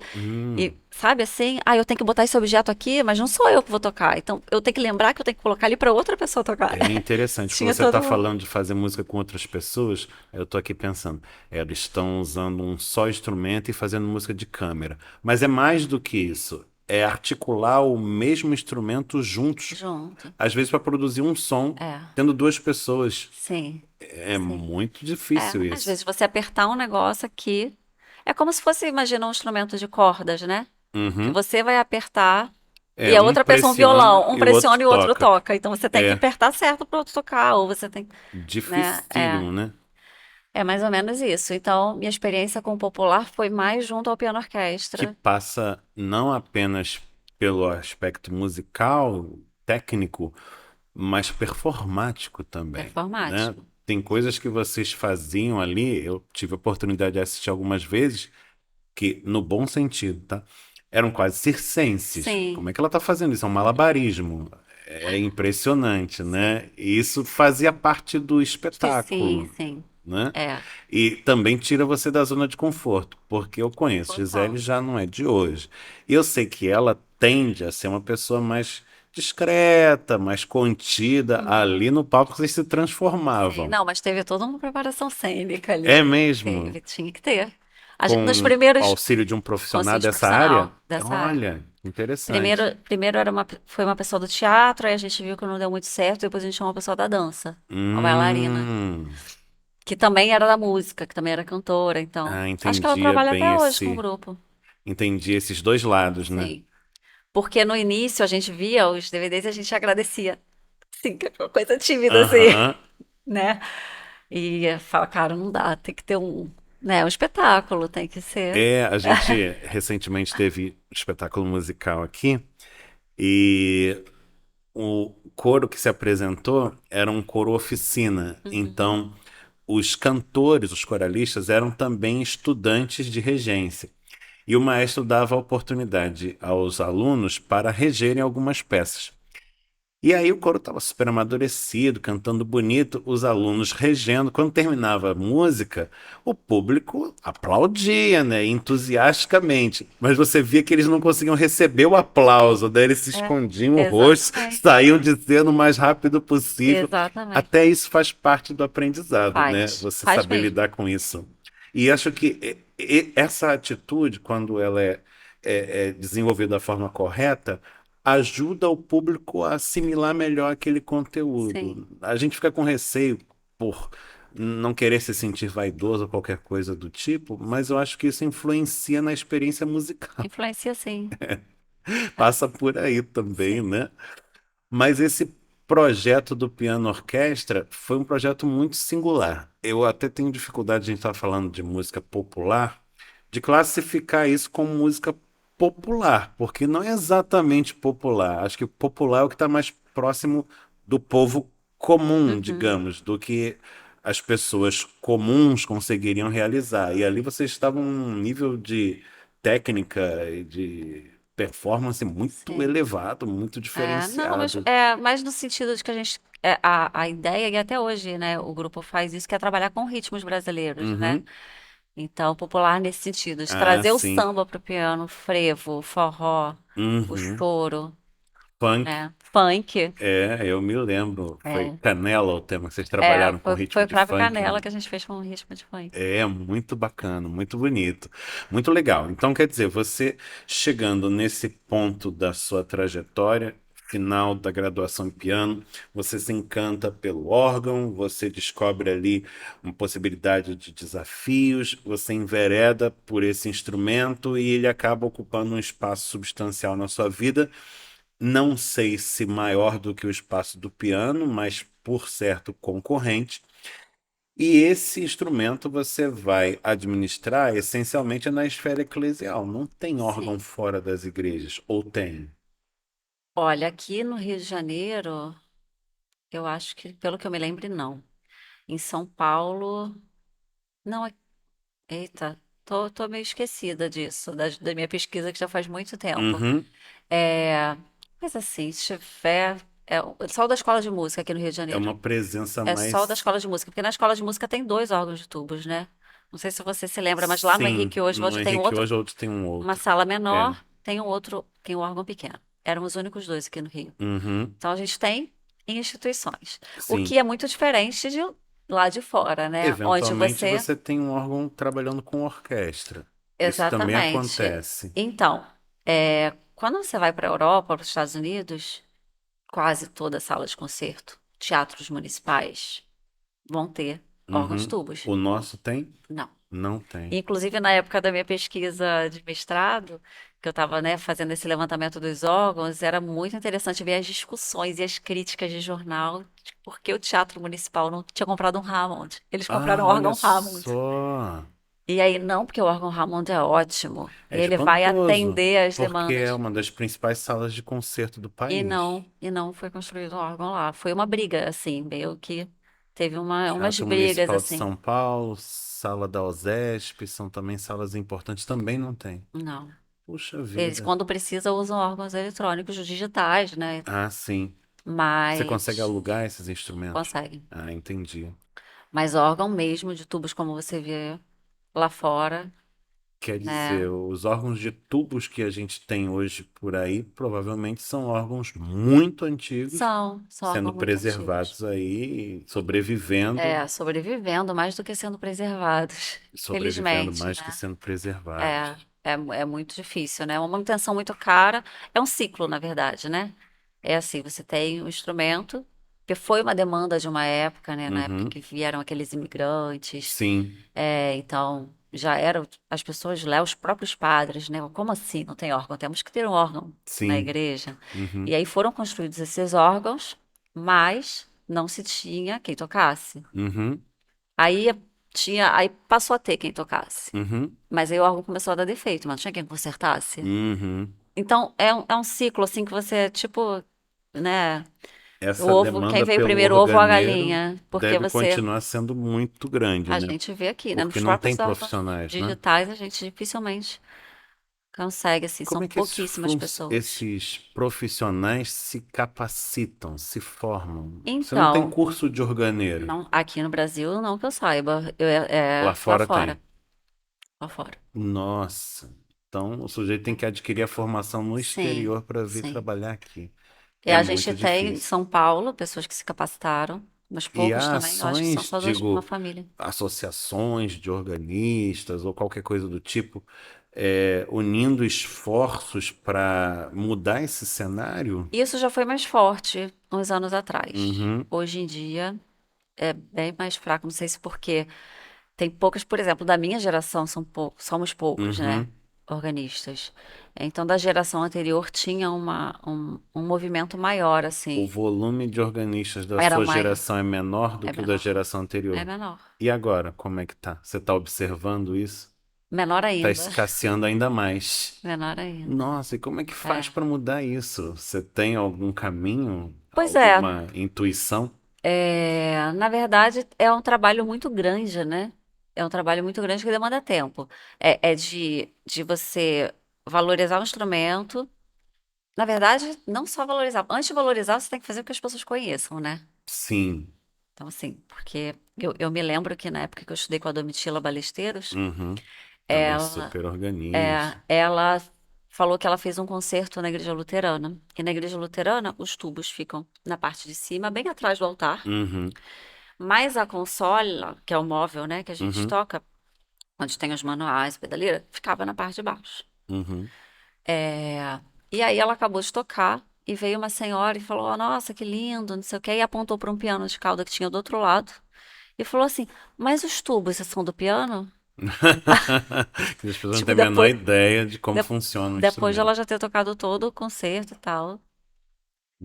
E Hum. sabe assim, eu tenho que botar esse objeto aqui, mas não sou eu que vou tocar. Então eu tenho que lembrar que eu tenho que colocar ali para outra pessoa tocar. É interessante que Tinha você está todo um. falando de fazer música com outras pessoas. Eu estou aqui pensando, eles estão usando um só instrumento e fazendo música de câmera. Mas é mais do que isso. É articular o mesmo instrumento juntos, Junto. às vezes para produzir um som, É, tendo duas pessoas. sim, É sim. muito É, difícil às isso. vezes você apertar um negócio aqui, é como se fosse, imagina, um instrumento de cordas, né? Que Uhum. você vai apertar e É, a um outra pessoa um pressiona violão, um e o outro pressiona e o outro toca. toca. Então você tem que É apertar certo para o outro tocar, ou você tem, né? dificílimo, né? É mais ou menos isso. Então, minha experiência com o popular foi mais junto ao piano Que orquestra, passa não apenas pelo aspecto musical, técnico, mas performático também, né? performático. Tem coisas que vocês faziam ali, eu tive a oportunidade de assistir algumas vezes, que, no bom sentido, tá? Eram quase circenses. Como Sim, é que ela tá fazendo isso? É um malabarismo. É impressionante, sim. né? E isso fazia parte do Sim, espetáculo, sim. né? É, E também tira você da zona de conforto, porque eu conheço, Gisele total. já não é de hoje. E eu sei que ela tende a ser uma pessoa mais discreta, mais contida. Uhum. Ali no palco vocês se Sim, transformavam. não, mas teve toda uma preparação cênica É ali. mesmo? Teve, tinha que ter. Nos Com o primeiros auxílio de um profissional conselhos dessa área? profissional dessa área. Olha, interessante. Primeiro foi uma pessoa do teatro, aí a gente viu que não deu muito certo, depois a gente chamou uma pessoa da dança, uma bailarina, Hum, que também era da música, que também era cantora, então. Acho que ela entendia trabalha bem até hoje com o grupo. entendi esses dois lados, né? Sim. Porque no início a gente via os DVDs e a gente agradecia. Sim, que é uma coisa tímida, assim, Aham. né? E fala, cara, não dá, tem que ter um espetáculo, tem que ser. É, a gente recentemente teve um espetáculo musical aqui e o coro que se apresentou era um coro oficina. Uhum. Então, os cantores, os coralistas, eram também estudantes de regência. E o maestro dava a oportunidade aos alunos para regerem algumas peças. E aí o coro estava super amadurecido, cantando bonito, os alunos regendo. Quando terminava a música, o público aplaudia, né, entusiasticamente. Mas você via que eles não conseguiam receber o aplauso, daí eles se É, escondiam o rosto, exatamente. saíam dizendo o mais rápido possível. Exatamente. Até isso faz parte do aprendizado, né? Faz. Você Faz saber mesmo. lidar com isso. E acho que essa atitude, quando ela é desenvolvida da forma correta, ajuda o público a assimilar melhor aquele Sim. conteúdo. A gente fica com receio por não querer se sentir vaidoso ou qualquer coisa do tipo, mas eu acho que isso influencia na experiência musical. Influencia sim. Passa por aí também, Sim. né? Mas esse projeto do piano orquestra foi um projeto muito singular. Eu até tenho dificuldade, a gente estar falando de música popular, de classificar isso como música popular, porque não é exatamente popular. Acho que popular é o que está mais próximo do povo comum, Uhum. digamos, do que as pessoas comuns conseguiriam realizar. E ali vocês estavam num nível de técnica e de performance muito Sim. elevado, muito Não, mas diferenciado. é mais no sentido de que a gente. A ideia, e até hoje, né, o grupo faz isso, que é trabalhar com ritmos brasileiros, né? Uhum. Então, popular nesse sentido, de Ah, trazer o sim. samba para o piano, o frevo, o forró, o Uhum. choro, Funk. né? Funk. É, eu me lembro. Foi É, Canela o tema que vocês trabalharam com ritmo foi o de Cravo e funk, Canela né? que a gente fez com ritmo de funk. É muito bacana, muito bonito, muito legal. Então, quer dizer, você chegando nesse ponto da sua trajetória, final da graduação em piano, você se encanta pelo órgão, você descobre ali uma possibilidade de desafios, você envereda por esse instrumento e ele acaba ocupando um espaço substancial na sua vida. Não sei se maior do que o espaço do piano, mas por certo concorrente. E esse instrumento você vai administrar essencialmente na esfera eclesial. Não tem órgão Sim. fora das igrejas, ou tem? Olha, aqui no Rio de Janeiro, eu acho que, pelo que eu me lembro, não. Em São Paulo, não. Eita, tô meio esquecida disso, da minha pesquisa que já faz muito tempo. Uhum. É, mas assim, se tiver. só o da escola de música aqui no Rio de É Janeiro. uma presença É só o da mais. escola de música, porque na escola de música tem dois órgãos de tubos, né? Não sei se você se lembra, mas lá no Sim, Henrique hoje, no hoje tem Henrique outro, hoje, outro tem um uma outro. sala É. menor, tem um outro, tem um órgão pequeno. Eram os únicos dois aqui no Rio. Uhum. Então a gente tem em instituições. O Sim. que é muito diferente de lá de fora, né? Onde Eventualmente você. você tem um órgão trabalhando com orquestra. Isso também Exatamente. acontece. Então, quando você vai para a Europa, para os Estados Unidos, quase toda sala de concerto, teatros municipais, vão ter órgãos Uhum. tubos. O nosso tem? Não. Não tem. Inclusive, na época da minha pesquisa de mestrado, que eu estava, né, fazendo esse levantamento dos órgãos, era muito interessante ver as discussões e as críticas de jornal de por que o Teatro Municipal não tinha comprado um Hammond. Eles compraram Ah, o olha órgão Hammond. só. E aí, não, porque o órgão Hammond é ótimo. É Ele vai espantoso, atender às porque é demandas. uma das principais salas de concerto do país. E não foi construído um órgão lá. Foi uma briga, assim, meio que teve umas Teatro brigas, Municipal de assim. São Paulo, Sala da USESP, são também salas importantes, também não tem. Não. Puxa Eles, vida. quando precisa, usam órgãos eletrônicos digitais, né? Ah, sim. Você consegue Mas alugar esses instrumentos? conseguem. Ah, entendi. Mas órgão mesmo de tubos, como você vê lá fora, Quer né? dizer, os órgãos de tubos que a gente tem hoje por aí provavelmente são órgãos muito antigos, São sendo órgãos muito antigos. preservados aí, sobrevivendo, Sobrevivendo mais do que sendo preservados. sobrevivendo Felizmente, mais que né? sendo É, preservados. é muito difícil, né? Uma manutenção muito cara. É um ciclo, na verdade, né? É assim, você tem o instrumento, que foi uma demanda de uma época, né? Na época Uhum. que vieram aqueles imigrantes. Sim, Então, já eram as pessoas lá, os próprios padres, né? Como assim não tem órgão? Temos que ter um órgão na sim. igreja. E Uhum. aí foram construídos esses órgãos, mas não se tinha quem tocasse. Uhum. Aí aí passou a ter quem tocasse. Uhum. Mas aí o órgão começou a dar defeito, mas não tinha quem consertasse. Uhum. Então, é um ciclo, assim, que você, tipo, né? O Essa ovo, quem demanda veio pelo primeiro, o ovo ou a organeiro galinha? Porque deve você, continuar sendo muito grande, a né? gente vê aqui, né? Porque Nos não tem próprios órgãos profissionais, né? digitais, a gente dificilmente consegue, assim, são Como é que pouquíssimas pessoas. esses profissionais se capacitam, se formam? Você não tem Então, curso de organeiro. não, aqui no Brasil, não que eu saiba, Lá lá fora fora, tem. lá fora. Nossa. Então o sujeito tem que adquirir a formação no Sim, exterior para vir sim. trabalhar aqui. E É a gente muito tem em difícil. São Paulo pessoas que se capacitaram, mas E poucos há também, eu acho que são ações, só uma digo, família. associações de organistas ou qualquer coisa do tipo, unindo esforços para mudar esse cenário? Isso já foi mais forte uns anos atrás. Uhum, Hoje em dia é bem mais fraco, não sei se porque tem poucas, por exemplo, da minha geração somos poucos, né? uhum. Organistas. Então, da geração anterior tinha um movimento maior, O assim. volume de organistas da Era sua maior, geração é menor do é que o da menor, geração é anterior. menor. E agora, como é que tá? Você está observando isso? Menor Está ainda, escasseando ainda mais. menor ainda. Nossa, e como é que faz É. para mudar isso? Você tem algum caminho, Pois é, alguma intuição? na verdade é um trabalho muito grande, né? É um trabalho muito grande que demanda tempo. É de você valorizar o instrumento. Na verdade, não só valorizar. Antes de valorizar, você tem que fazer com que as pessoas conheçam, né? Sim. Então, assim, porque eu me lembro que na época que eu estudei com a Domitila Balesteiros, Uhum. Também ela, super organista. ela falou que ela fez um concerto na igreja luterana. E na igreja luterana, os tubos ficam na parte de cima, bem atrás do altar. Uhum. Mas a consola, que é o móvel, né, que a gente Uhum. toca, onde tem os manuais, pedaleira, ficava na parte de baixo. Uhum. É, E aí ela acabou de tocar e veio uma senhora e falou: "Oh, nossa, que lindo, não sei o quê", e apontou para um piano de cauda que tinha do outro lado e falou assim: "Mas os tubos são do piano?" Que as pessoas não têm Tipo, a menor ideia de como de- funciona o depois de ela instrumento. já ter tocado todo o concerto e tal.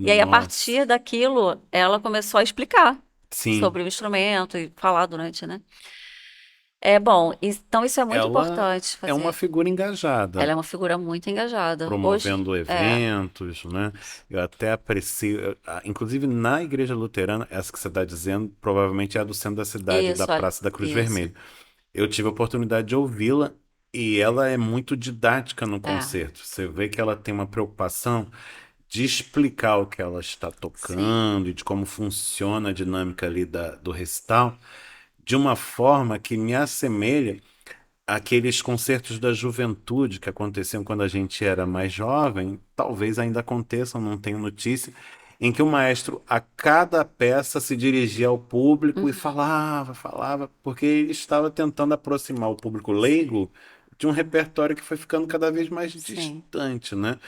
E aí, a Nossa. partir daquilo, ela começou a explicar Sim. sobre o instrumento e falar durante, né? É bom, então isso é muito Ela importante é uma fazer. figura Ela engajada, é uma figura muito engajada. Hoje, promovendo eventos, né? Eu até aprecio, inclusive na Igreja Luterana, essa que você está dizendo, provavelmente é a do centro da cidade, da isso, Praça da Cruz isso. Vermelha. Eu tive a oportunidade de ouvi-la e ela é muito didática no É. concerto. Você vê que ela tem uma preocupação de explicar o que ela está sim, tocando e de como funciona a dinâmica ali do recital, de uma forma que me assemelha aqueles concertos da juventude que aconteciam quando a gente era mais jovem, talvez ainda aconteçam, não tenho notícia, em que o maestro, a cada peça, se dirigia ao público e uhum, falava, porque ele estava tentando aproximar o público sim, leigo de um repertório que foi ficando cada vez mais sim, distante, né?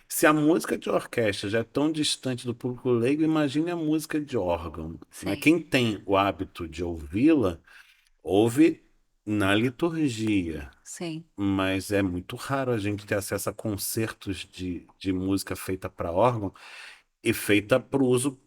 Se a música de orquestra já é tão distante do público leigo, imagine a música de órgão, né? sim, Quem tem o hábito de ouvi-la, ouve na liturgia, sim, mas é muito raro a gente ter acesso a concertos de música feita para órgão e feita para o uso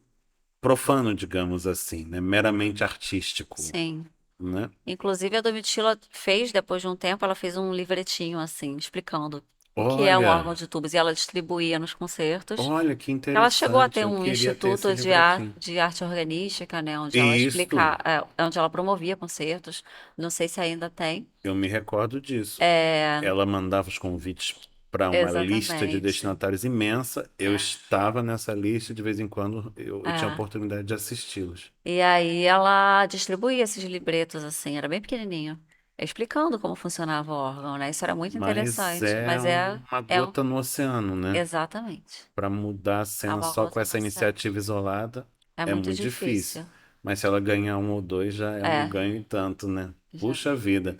profano, digamos assim, né? Meramente artístico, sim. né? Inclusive, a Domitila fez, depois de um tempo, ela fez um livretinho, assim, explicando o que é um órgão Olha, de tubos. E ela distribuía nos concertos. olha que Ela chegou a interessante. ter Eu um queria ter esse instituto livretinho. de arte organística, né, onde ela Isto, onde ela promovia concertos. Não sei se ainda tem. eu me recordo disso. É, Ela mandava os convites para uma lista de exatamente. destinatários imensa. Eu estava nessa lista e de vez em quando eu tinha a É. oportunidade de assisti-los. E aí ela distribuía esses libretos, assim, era bem pequenininho, explicando como funcionava o órgão, né? Isso era muito Mas interessante. é Mas uma é gota no oceano, né? exatamente. Para mudar a É cena uma só com gota no essa oceano. iniciativa isolada É é muito muito difícil. difícil. Mas se ela ganhar um ou dois, já é um É, ganho e tanto, né? já. Puxa vida.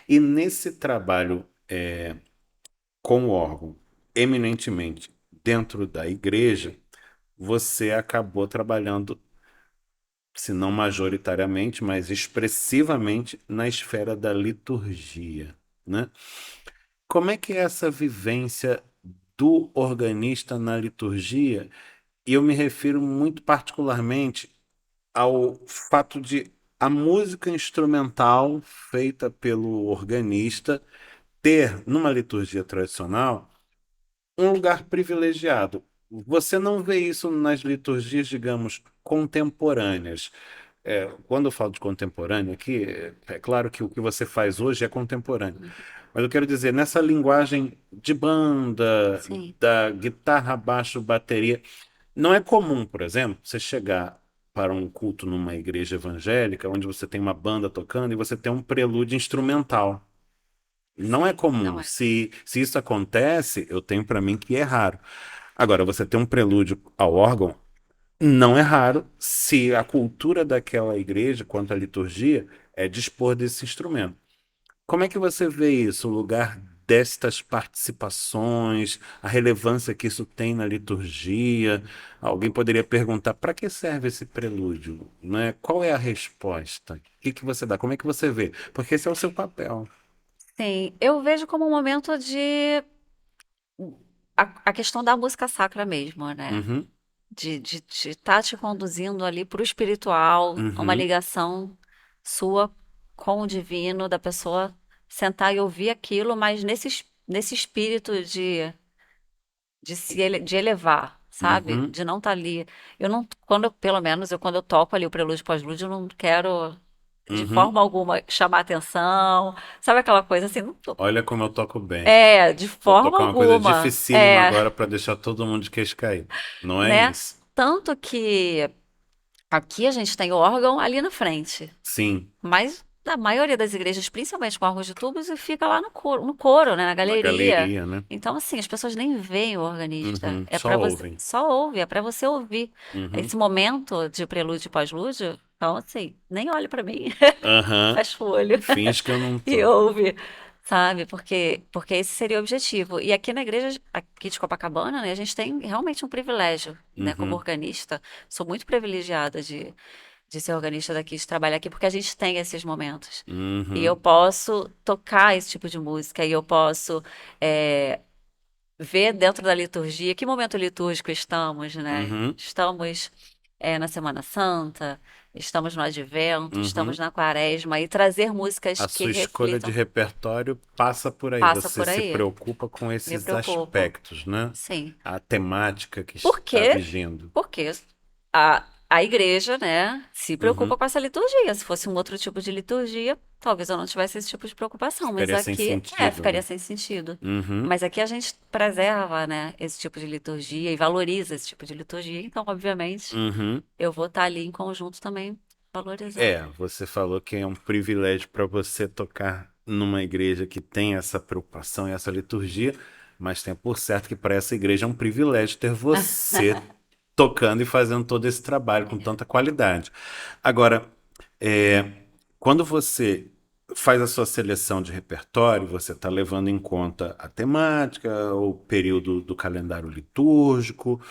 E nesse trabalho com o órgão, eminentemente dentro da igreja, você acabou trabalhando, se não majoritariamente, mas expressivamente na esfera da liturgia, né? Como é que é essa vivência do organista na liturgia? E eu me refiro muito particularmente ao fato de a música instrumental feita pelo organista ter, numa liturgia tradicional, um lugar privilegiado. Você não vê isso nas liturgias, digamos, contemporâneas. Quando eu falo de contemporâneo aqui, é claro que o que você faz hoje é contemporâneo. Uhum. Mas eu quero dizer, nessa linguagem de banda, Sim, da guitarra, baixo, bateria, não é comum, por exemplo, você chegar para um culto numa igreja evangélica, onde você tem uma banda tocando e você tem um prelúdio instrumental. Não é sim, não comum. é. Se isso acontece, eu tenho para mim que é raro. Agora, você ter um prelúdio ao órgão não é raro se a cultura daquela igreja, quanto à liturgia, é dispor desse instrumento. Como é que você vê isso, o lugar destas participações, a relevância que isso tem na liturgia? Alguém poderia perguntar: para que serve esse prelúdio? Né? Qual é a resposta? O que que você dá? Como é que você vê? Porque esse é o seu papel. Sim, eu vejo como um momento de a questão da música sacra mesmo, né? Uhum, De estar te conduzindo ali para o espiritual, uma uhum, ligação sua com o divino, da pessoa sentar e ouvir aquilo, mas nesse espírito de elevar, sabe? uhum, De não estar ali. Eu não, pelo menos, quando eu toco ali o prelúdio e pós-lúdio, eu não quero de uhum. forma alguma chamar atenção, sabe aquela coisa assim? Olha como eu toco bem. De Vou forma tocar uma coisa alguma. dificílima agora para deixar todo mundo de queixo caído. Não é Né? isso? Tanto que aqui a gente tem o órgão ali na frente, Sim, mas na maioria das igrejas, principalmente com órgãos de tubos, fica lá no coro, né, na na galeria. galeria, né? Então, assim, as pessoas nem veem o organista. Uhum, É só para você, ouvem. só ouve, é para você ouvir. Uhum, Esse momento de prelúdio e pós-lúdio, então, assim, nem olhe para mim, aham. fecha o olho Finge que eu não e tô. ouve, sabe? Porque esse seria o objetivo. E aqui na igreja, aqui de Copacabana, né, a gente tem realmente um privilégio, né, como Uhum, organista. Sou muito privilegiada de ser organista daqui, de trabalhar aqui, porque a gente tem esses momentos. E eu uhum, posso tocar esse tipo de música, e eu posso é, ver dentro da liturgia que momento litúrgico estamos, né? uhum, Estamos na Semana Santa, estamos no Advento, estamos uhum. na Quaresma, e trazer músicas A que sua escolha de reflitam, repertório passa por aí. passa Você por se aí. preocupa com Me esses preocupo. aspectos, né? Sim. A temática que Por está quê? vigindo. Porque a igreja, né, se preocupa Uhum, com essa liturgia. Se fosse um outro tipo de liturgia, talvez eu não tivesse esse tipo de preocupação, mas Ficaria sem aqui, sentido, ficaria né? sem sentido. Uhum. Mas aqui a gente preserva, né, esse tipo de liturgia e valoriza esse tipo de liturgia, então, obviamente, Uhum. eu vou estar ali em conjunto também valorizando. É, você falou que é um privilégio para você tocar numa igreja que tem essa preocupação e essa liturgia, mas tem por certo que para essa igreja é um privilégio ter você tocando e fazendo todo esse trabalho com tanta qualidade. Agora, é, quando você faz a sua seleção de repertório, você está levando em conta a temática, o período do calendário litúrgico,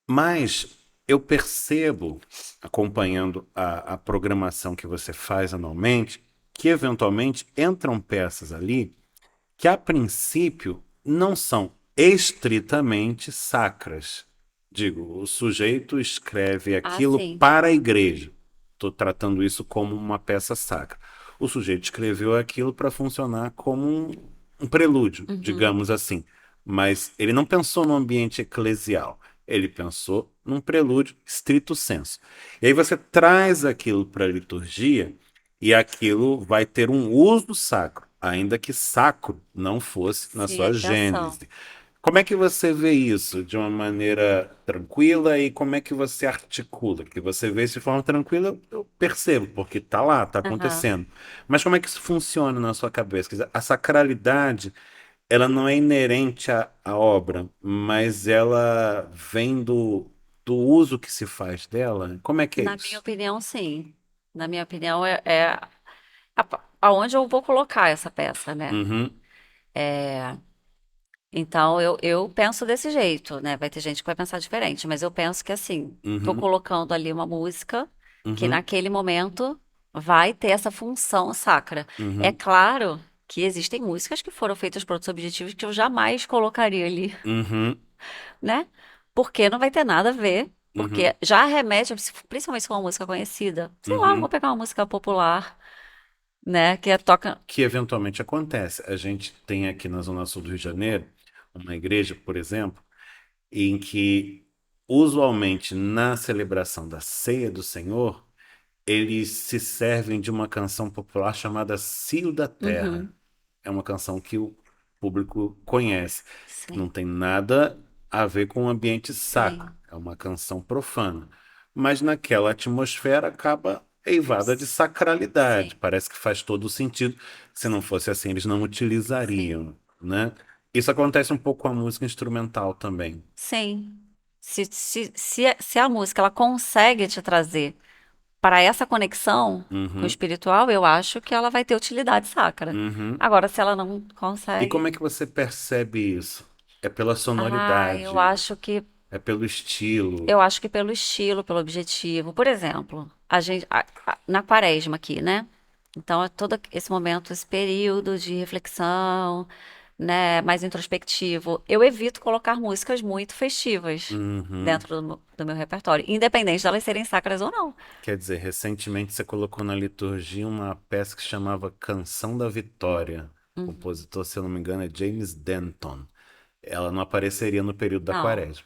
mas eu percebo, acompanhando a programação que você faz anualmente, que eventualmente entram peças ali que, a princípio, não são estritamente sacras. Digo, o sujeito escreve Ah, aquilo sim. para a igreja. Estou tratando isso como uma peça sacra. O sujeito escreveu aquilo para funcionar como um prelúdio, Uhum. digamos assim. Mas ele não pensou no ambiente eclesial. Ele pensou num prelúdio stricto sensu. E aí você traz aquilo para a liturgia e aquilo vai ter um uso sacro, ainda que sacro não fosse na Sim, sua a criação. gênese. Como é que você vê isso de uma maneira tranquila e como é que você articula? Que você vê isso de forma tranquila, eu percebo, porque tá lá, tá Aham. acontecendo. Mas como é que isso funciona na sua cabeça? Quer dizer, a sacralidade, ela não é inerente à obra, mas ela vem do uso que se faz dela. Como é que é Na minha isso? opinião, sim. Na minha opinião, aonde eu vou colocar essa peça, né? Uhum, Então, eu penso desse jeito, né? Vai ter gente que vai pensar diferente, mas eu penso que, assim, tô uhum, colocando ali uma música que uhum, naquele momento vai ter essa função sacra. É uhum, claro que existem músicas que foram feitas para outros objetivos que eu jamais colocaria ali, uhum, né? Porque não vai ter nada a ver, uhum, porque já remete, principalmente se for uma música conhecida. Sei lá, vou uhum. pegar uma música popular, né? Que toca. Que eventualmente acontece. A gente tem aqui na Zona Sul do Rio de Janeiro uma igreja, por exemplo, em que usualmente na celebração da Ceia do Senhor, eles se servem de uma canção popular chamada Cio da Terra. Uhum, É uma canção que o público conhece. Não sim, tem nada a ver com o ambiente sacro. sim, É uma canção profana. Mas naquela atmosfera acaba eivada de sacralidade. sim, Parece que faz todo o sentido. Se não fosse assim, eles não sim. utilizariam, né? Isso acontece um pouco com a música instrumental também. Sim. Se a música ela consegue te trazer para essa conexão com o Uhum, espiritual, eu acho que ela vai ter utilidade sacra. uhum. Agora, se ela não E como consegue, é que você percebe isso? É pela eu sonoridade, acho que é pelo estilo. pelo estilo, pelo objetivo. Por exemplo, na quaresma aqui, né? Então, é todo esse momento, esse período de reflexão, né, mais introspectivo. Eu evito colocar músicas muito festivas Uhum. dentro do meu repertório, independente de elas serem sacras ou não. Quer dizer, recentemente você colocou na liturgia uma peça que chamava Canção da Vitória. O Uhum. compositor, se eu não me engano, é James Denton. Ela não apareceria no período da Não, Quaresma.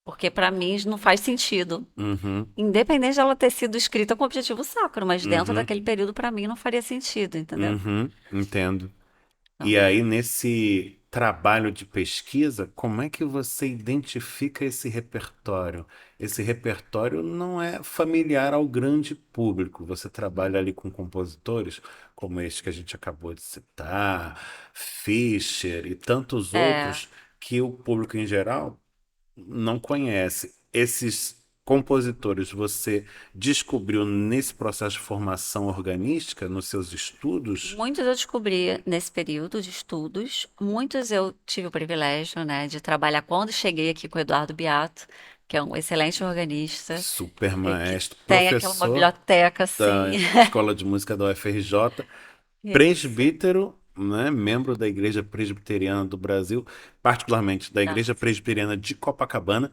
porque para mim não faz sentido. Uhum, Independente dela ter sido escrita com objetivo sacro, mas dentro uhum, daquele período para mim não faria sentido, entendeu? uhum, entendo. E Então, aí, nesse trabalho de pesquisa, como é que você identifica esse repertório? Esse repertório não é familiar ao grande público. Você trabalha ali com compositores como este que a gente acabou de citar, Fischer e tantos é, outros que o público em geral não conhece. Esses compositores você descobriu nesse processo de formação organística, nos seus estudos? muitos eu descobri nesse período de estudos, muitos eu tive o privilégio, né, de trabalhar quando cheguei aqui com o Eduardo Beato, que é um excelente organista, Super e que maestro, tem aquela uma professor biblioteca assim. da Escola de Música da UFRJ, Isso. presbítero, né, membro da Igreja Presbiteriana do Brasil, particularmente da Ah, Igreja Presbiteriana de Copacabana,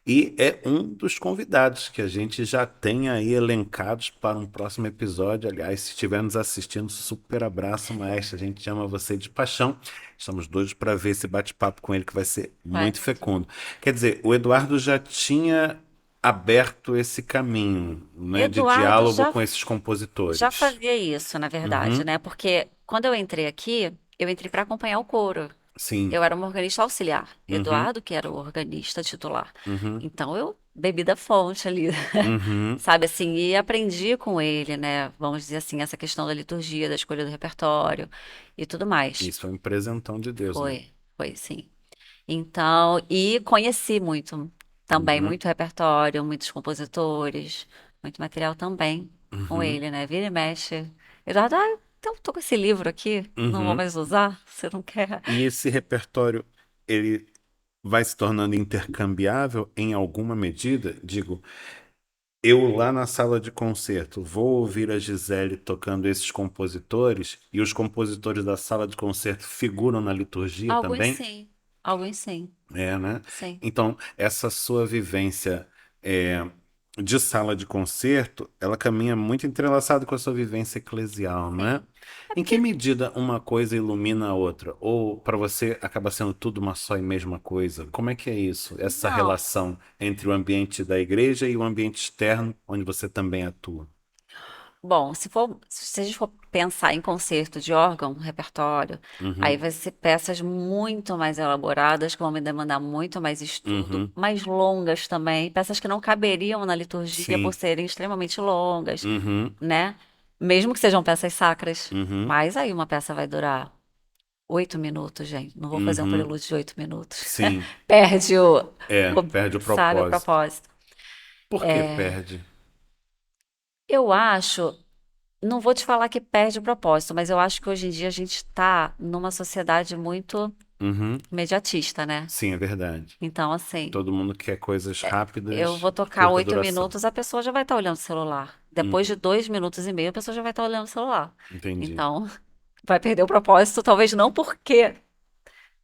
e é um dos convidados que a gente já tem aí elencados para um próximo episódio. Aliás, se estiver nos assistindo, super abraço, maestro. A gente ama você de paixão. Estamos doidos para ver esse bate-papo com ele, que vai ser vai muito mesmo. fecundo. Quer dizer, o Eduardo já tinha aberto esse caminho, né, de Eduardo diálogo já, com esses já compositores. fazia isso, na verdade, Uhum, né? Porque quando eu entrei aqui, eu entrei para acompanhar o coro. sim. Eu era uma organista auxiliar. Uhum, Eduardo, que era o organista titular. uhum, Então eu bebi da fonte ali, uhum. sabe assim, e aprendi com ele, né? Vamos dizer assim, essa questão da liturgia, da escolha do repertório e tudo mais. Isso foi um presentão de Deus, né? Foi sim. Então, e conheci muito também, Uhum, muito repertório, muitos compositores, muito material também com uhum, ele, né? Vira e mexe. Eduardo, então tô com esse livro aqui, não vou uhum. mais usar, você não quer? E esse repertório, ele vai se tornando intercambiável em alguma medida? Digo, eu lá na sala de concerto vou ouvir a Gisele tocando esses compositores e os compositores da sala de concerto figuram na liturgia Alguns também? sim, alguns sim, É, né? sim. Então, essa sua vivência é, de sala de concerto, ela caminha muito entrelaçada com a sua vivência eclesial, não é? Sim. É Em que porque, medida uma coisa ilumina a outra? Ou para você acaba sendo tudo uma só e mesma coisa? Como é que é isso? Essa não. relação entre o ambiente da igreja e o ambiente externo, onde você também atua? Bom, se a gente for pensar em concerto de órgão, repertório, aí Uhum, vai ser peças muito mais elaboradas, que vão me demandar muito mais estudo, uhum, mais longas também, peças que não caberiam na liturgia por sim, serem extremamente longas, uhum, né? Mesmo que sejam peças sacras. uhum, Mas aí uma peça vai durar 8 minutos, gente. Não vou fazer um uhum, prelúdio de 8 minutos. sim. Perde É, perde o sabe, o propósito. propósito. Por que perde? Eu acho. Não vou te falar que perde o propósito, mas eu acho que hoje em dia a gente está numa sociedade muito Uhum. imediatista, né? Sim, é verdade. Então, assim, Todo mundo quer coisas eu rápidas, vou de tocar curta oito duração. minutos, a pessoa já vai estar olhando o celular. Depois de 2 minutos e meio, a pessoa já vai estar olhando o celular. Entendi. Então, vai perder o propósito, talvez não porque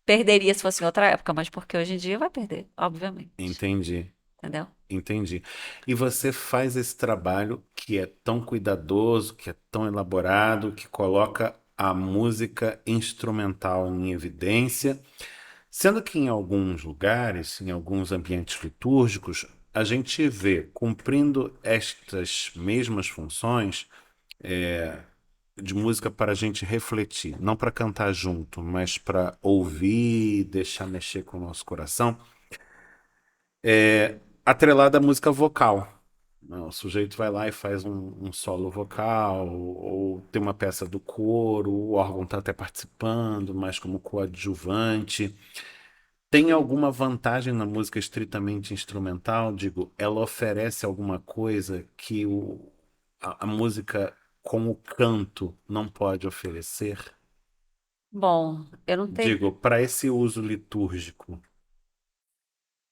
perderia se fosse em outra época, mas porque hoje em dia vai perder, obviamente. Entendi. Entendeu? Entendi. E você faz esse trabalho que é tão cuidadoso, que é tão elaborado, que coloca a música instrumental em evidência, sendo que em alguns lugares, em alguns ambientes litúrgicos, a gente vê cumprindo estas mesmas funções de música para a gente refletir, não para cantar junto, mas para ouvir, deixar mexer com o nosso coração, atrelada à música vocal. Não, o sujeito vai lá e faz um solo vocal, ou tem uma peça do coro, o órgão está até participando, mas como coadjuvante. Tem alguma vantagem na música estritamente instrumental? Digo, ela oferece alguma coisa que a música com o canto não pode oferecer? Bom, eu não tenho. Digo, para esse uso litúrgico,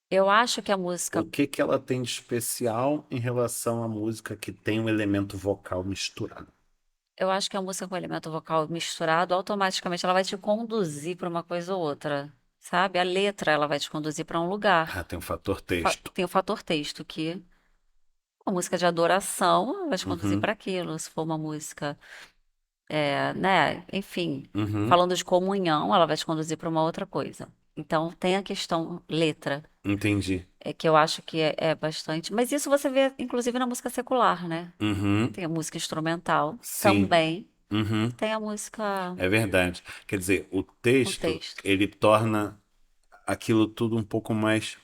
Eu acho que a o música. que que ela tem de especial em relação à música que tem um elemento vocal misturado? Eu acho que a música com elemento vocal misturado, automaticamente ela vai te conduzir para uma coisa ou outra, sabe? A letra ela vai te conduzir para um lugar. Ah, tem um fator texto. Tem o fator texto, que uma música de adoração ela vai te conduzir Uhum, para aquilo. Se for uma música, né? Enfim, uhum, falando de comunhão, ela vai te conduzir para uma outra coisa. Então tem a questão letra, entendi. que eu acho que é bastante. Mas isso você vê, inclusive, na música secular, né? Uhum, Tem a música instrumental sim. também. Uhum, Tem a música, é verdade. Quer dizer, o o texto, texto. ele torna aquilo tudo um pouco mais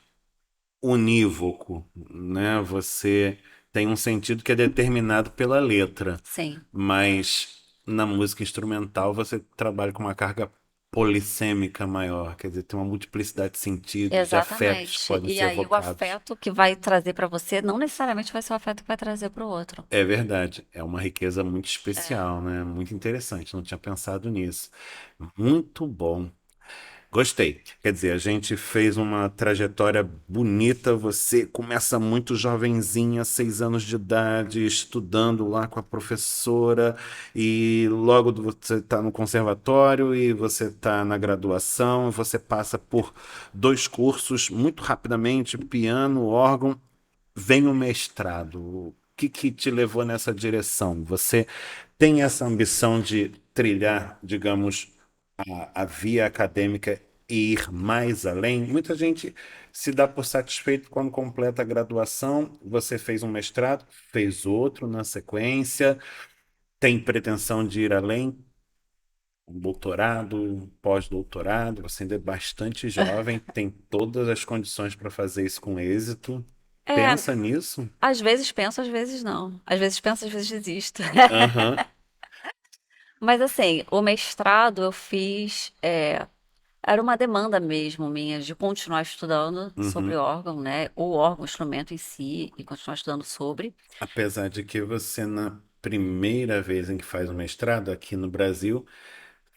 unívoco, né? Você tem um sentido que é determinado pela letra, Sim, mas na música instrumental você trabalha com uma carga polissêmica maior, quer dizer, tem uma multiplicidade de sentidos, de afetos que exatamente. podem E ser aí o evocados. afeto que vai trazer para você não necessariamente vai ser o afeto que vai trazer para o outro. É verdade, é uma riqueza muito É. especial, né? Muito interessante, não tinha pensado nisso. Muito bom. Gostei. Quer dizer, a gente fez uma trajetória bonita. Você começa muito jovenzinha, 6 anos de idade, estudando lá com a professora, e logo você está no conservatório e você está na graduação. Você passa por dois cursos muito rapidamente, piano, órgão, vem o mestrado. O que que te levou nessa direção? Você tem essa ambição de trilhar, digamos, a via acadêmica ir mais além? Muita gente se dá por satisfeito quando completa a graduação. Você fez um mestrado, fez outro na sequência, tem pretensão de ir além, um doutorado, um pós-doutorado. Você ainda é bastante jovem, tem todas as condições para fazer isso com êxito. É, Pensa nisso? às vezes penso, às vezes não. Às vezes penso, às vezes desisto. Aham. Mas assim, o mestrado eu fiz, era uma demanda mesmo minha de continuar estudando sobre Uhum. órgão, né? O órgão, o instrumento em si, e continuar estudando sobre. Apesar de que você, na primeira vez em que faz o mestrado aqui no Brasil,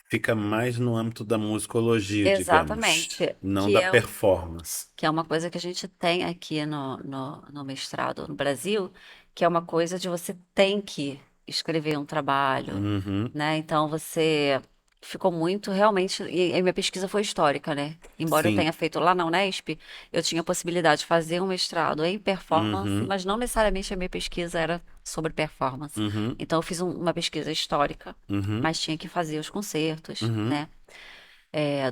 fica mais no âmbito da musicologia, digamos, Exatamente, não da performance. que é uma coisa que a gente tem aqui no mestrado no Brasil, que é uma coisa de você tem que escrever um trabalho, Uhum. né? Então você ficou muito realmente. E minha pesquisa foi histórica, né? Embora eu tenha Sim. feito lá na Unesp, eu tinha a possibilidade de fazer um mestrado em performance, Uhum. mas não necessariamente a minha pesquisa era sobre performance. Uhum. Então eu fiz uma pesquisa histórica, Uhum. mas tinha que fazer os concertos, Uhum. né?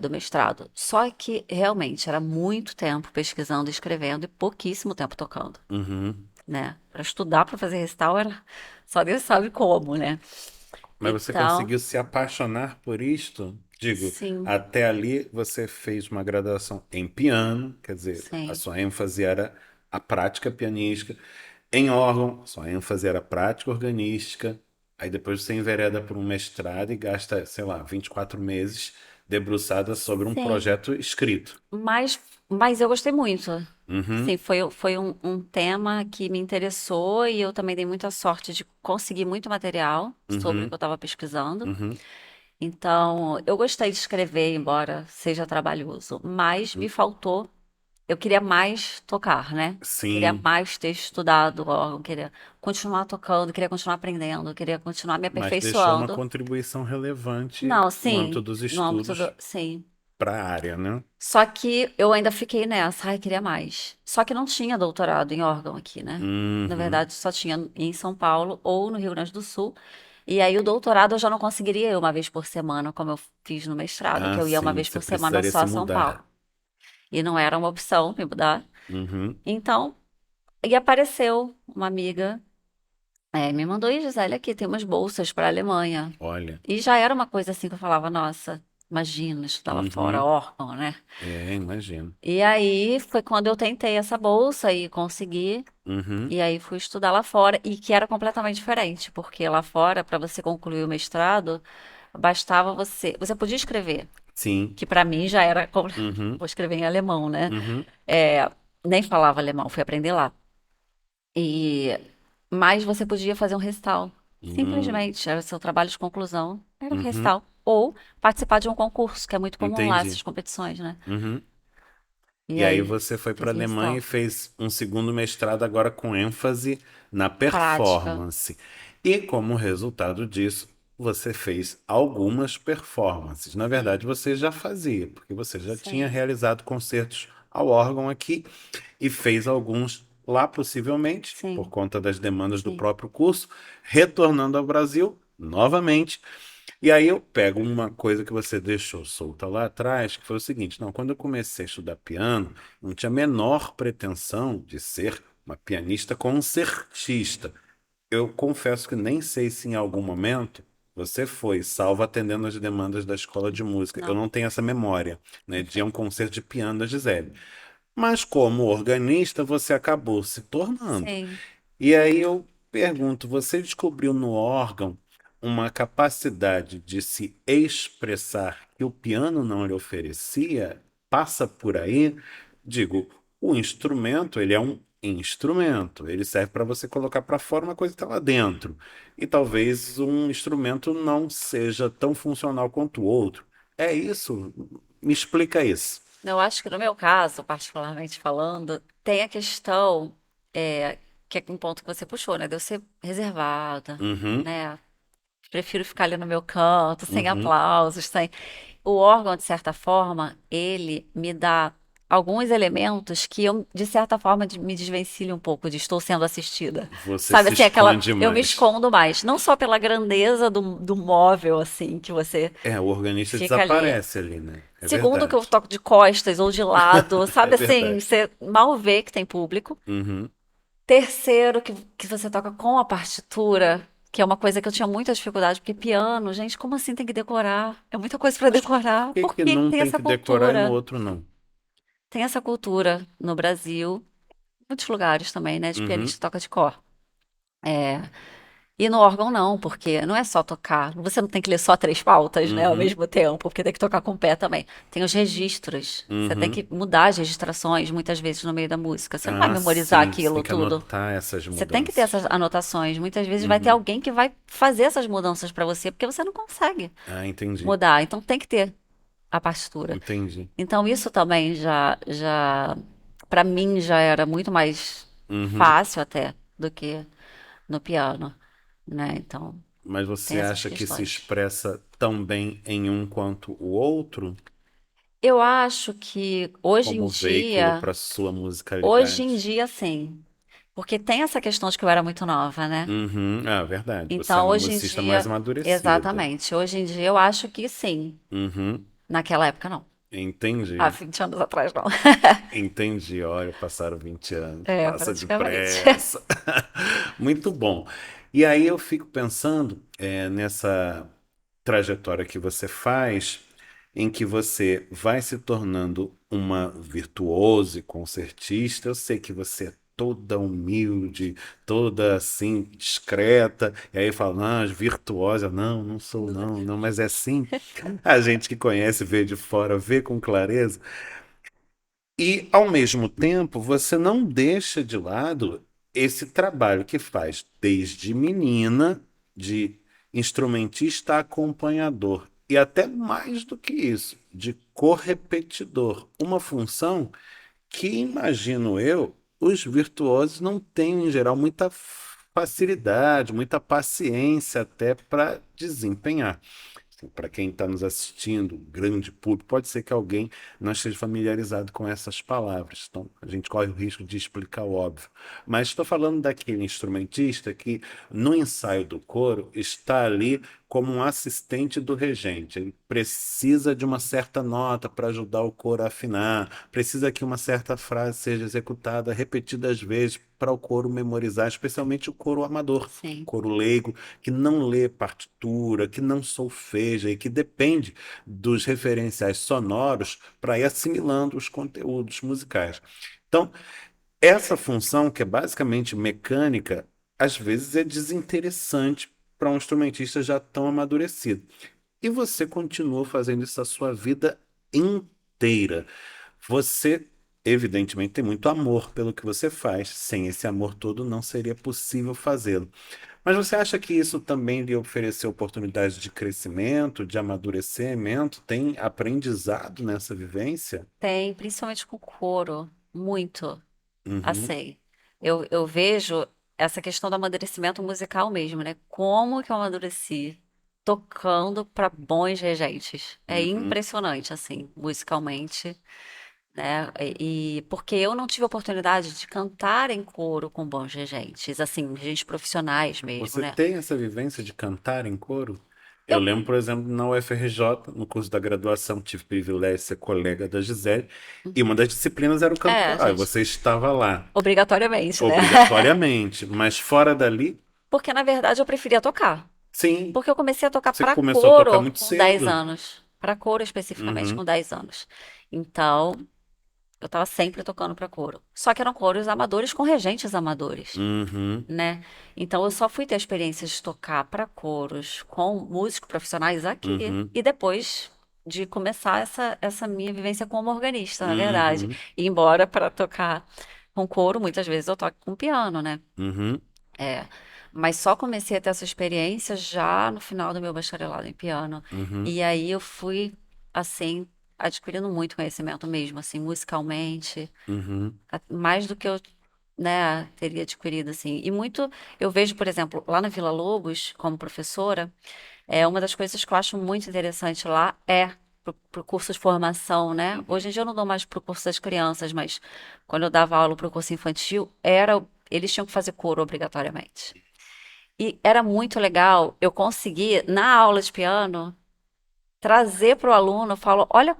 Do mestrado. Só que realmente era muito tempo pesquisando e escrevendo e pouquíssimo tempo tocando, Uhum. né? Para estudar, para fazer recital era só Deus sabe como, né? Mas você Então, conseguiu se apaixonar por isto? Digo, sim, até ali você fez uma graduação em piano, quer dizer, a sim. sua ênfase era a prática pianística. Em órgão, sua ênfase era prática organística. Aí depois você envereda por um mestrado e gasta, sei lá, 24 meses debruçada sobre um Sim, projeto escrito. mas eu gostei muito. Sim, Uhum. foi um tema que me interessou e eu também dei muita sorte de conseguir muito material sobre o que eu Uhum. estava pesquisando. Uhum. Então, eu gostei de escrever, embora seja trabalhoso, mas me faltou. Eu queria mais tocar, né? Queria Sim, mais ter estudado órgão, queria continuar tocando, queria continuar aprendendo, queria continuar me mas deixou uma aperfeiçoando. contribuição relevante Não, no âmbito sim, dos no âmbito estudos sim. para a área, né? Só que eu ainda fiquei nessa, ai, queria mais. Só que não tinha doutorado em órgão aqui, né? Na Uhum. verdade, só tinha em São Paulo ou no Rio Grande do Sul. E aí o doutorado eu já não conseguiria ir uma vez por semana, como eu fiz no mestrado, que Ah, eu ia uma sim, vez você por semana precisaria só se a São Paulo. mudar. E não era uma opção me mudar. Uhum. Então, e apareceu uma amiga, me mandou, e Gisele, aqui tem umas bolsas para a Alemanha. Olha. E já era uma coisa assim que eu falava, nossa, imagina, estudar lá fora, Uhum. órgão, né? É, imagino. E aí foi quando eu tentei essa bolsa e consegui. Uhum. E aí fui estudar lá fora, e que era completamente diferente, porque lá fora, para você concluir o mestrado, bastava você podia escrever, Sim. que para mim já era, Uhum. vou escrever em alemão, né? Uhum. É, nem falava alemão, fui aprender lá. E mas você podia fazer um recital. Hum. Simplesmente, era o seu trabalho de conclusão, era um Uhum. recital. Ou participar de um concurso, que é muito comum lá, Entendi. essas competições, né? Uhum. E E aí aí, você foi para a fiz o Alemanha e recital. fez um segundo mestrado agora com ênfase na Prática. performance. E como resultado disso, você fez algumas performances. Na Sim, verdade, você já fazia, porque você já tinha sim, realizado concertos ao órgão aqui e fez alguns lá, possivelmente, por sim, conta das demandas do sim. próprio curso, retornando ao Brasil novamente. E aí eu pego uma coisa que você deixou solta lá atrás, que foi o seguinte: não, quando eu comecei a estudar piano, não tinha a menor pretensão de ser uma pianista concertista. Eu confesso que nem sei se em algum momento você foi, salvo atendendo às demandas da escola de música. Eu Não, não tenho essa memória, né, de um perfeito. concerto de piano da Gisele. Mas como organista, você acabou se tornando. Sim. E aí eu pergunto, você descobriu no órgão uma capacidade de se expressar que o piano não lhe oferecia? Passa por aí? Digo, o instrumento, ele é um instrumento, ele serve para você colocar para fora uma coisa que está lá dentro. E talvez um instrumento não seja tão funcional quanto o outro. É isso? Me explica isso. Eu acho que no meu caso, particularmente falando, tem a questão, é, que é um ponto que você puxou, né? De eu ser reservada, Uhum, né? Prefiro ficar ali no meu canto, sem uhum, aplausos, sem. O órgão, de certa forma, ele me dá. alguns elementos que eu, de certa forma, me desvencilho um pouco de estou sendo assistida. Você Sabe se assim, aquela. expande Eu me mais. escondo mais. Não só pela grandeza do móvel, assim, que você É, o organista fica ali. desaparece ali, né? É Segundo, que eu verdade. toco de costas ou de lado, É sabe assim, verdade. você mal vê que tem público. Uhum. Terceiro, que você toca com a partitura, que é uma coisa que eu tinha muita dificuldade, porque piano, gente, como assim tem que decorar? É muita coisa para Mas por decorar. que Por que que que num tem tem essa que decorar e no cultura? outro não? Tem essa cultura no Brasil, em muitos lugares também, né, de Uhum. pianista que toca de cor. É, e no órgão não, porque não é só tocar. Você não tem que ler só três pautas, né, ao Uhum. mesmo tempo, porque tem que tocar com o pé também. Tem os registros. Você tem Uhum. que mudar as registrações muitas vezes no meio da música. Você não vai Ah, memorizar sim. Você tem aquilo que tudo. anotar essas Você tem que ter mudanças. essas anotações. Muitas vezes vai ter Uhum. alguém que vai fazer essas mudanças para você, porque você não consegue Ah, entendi. mudar. Então tem que ter a partitura. Entendi. Então isso também já para mim já era muito mais Uhum. fácil até do que no piano, né? Então Mas tem você essas acha que se questões. expressa tão bem em um quanto o outro Eu acho que como veículo para sua hoje em musicalidade? dia sim, porque tem essa questão de que eu era muito nova, né? Uhum. Ah, verdade. Você é Então uma hoje em musicista mais dia, amadurecida. exatamente, hoje em dia eu acho que sim. Uhum. Naquela época não. Há Entendi. 20 anos atrás não. Entendi. Olha, passaram 20 anos. É, Passa praticamente. depressa. Muito bom. E aí eu fico pensando nessa trajetória que você faz, em que você vai se tornando uma virtuosa e concertista. Eu sei que você é toda humilde, toda assim, discreta. E aí fala, não, virtuosa. Não, não sou, não, não, mas é assim. A gente que conhece, vê de fora, vê com clareza. E, ao mesmo tempo, você não deixa de lado esse trabalho que faz desde menina, de instrumentista a acompanhador, e até mais do que isso, de correpetidor. Uma função que, imagino eu, os virtuosos não têm, em geral, muita facilidade, muita paciência até para desempenhar. Para quem está nos assistindo, grande público, pode ser que alguém não esteja familiarizado com essas palavras. Então, a gente corre o risco de explicar o óbvio. Mas estou falando daquele instrumentista que, no ensaio do coro, está ali como um assistente do regente. Ele precisa de uma certa nota para ajudar o coro a afinar, precisa que uma certa frase seja executada repetidas vezes para o coro memorizar, especialmente o coro amador, Sim, coro leigo que não lê partitura, que não solfeja e que depende dos referenciais sonoros para ir assimilando os conteúdos musicais. Então, essa função, que é basicamente mecânica, às vezes é desinteressante para um instrumentista já tão amadurecido. E você continua fazendo isso a sua vida inteira. Você, evidentemente, tem muito amor pelo que você faz. Sem esse amor todo, não seria possível fazê-lo. Mas você acha que isso também lhe ofereceu oportunidades de crescimento, de amadurecimento? Tem aprendizado nessa vivência? tem, principalmente com coro, muito, Uhum, assim. Eu vejo essa questão do amadurecimento musical mesmo, né? Como que eu amadureci tocando para bons regentes. É uhum, impressionante, assim, musicalmente, né? E porque eu não tive a oportunidade de cantar em coro com bons regentes, assim, regentes profissionais mesmo, Você né? tem essa vivência de cantar em coro? Eu Eu, lembro, por exemplo, na UFRJ, no curso da graduação, tive o privilégio de ser colega da Gisele, e uma das disciplinas era o canto é, coral, e gente, você estava lá, obrigatoriamente, né? obrigatoriamente, mas fora dali, Porque na verdade eu preferia tocar. sim, Porque eu comecei a tocar você para começou a tocar coro muito com 10 cedo. anos. Para coro especificamente com Uhum, 10 anos. Então, eu estava sempre tocando para coro. Só que eram coros amadores com regentes amadores, uhum, né? Então, eu só fui ter a experiência de tocar para coros com músicos profissionais aqui. uhum, E depois de começar essa minha vivência como organista, na verdade. uhum, E embora para tocar com coro, muitas vezes eu toco com piano, né? uhum, É, mas só comecei a ter essa experiência já no final do meu bacharelado em piano. uhum, E aí eu fui, assim, adquirindo muito conhecimento mesmo, assim, musicalmente, uhum, mais do que eu, né, teria adquirido, assim. E muito, eu vejo, por exemplo, lá na Vila Lobos, como professora, uma das coisas que eu acho muito interessante lá é pro curso de formação, né? Hoje em dia eu não dou mais pro curso das crianças, mas quando eu dava aula pro curso infantil, eles tinham que fazer coro obrigatoriamente. E era muito legal, eu consegui, na aula de piano, trazer para o aluno, eu falo, olha,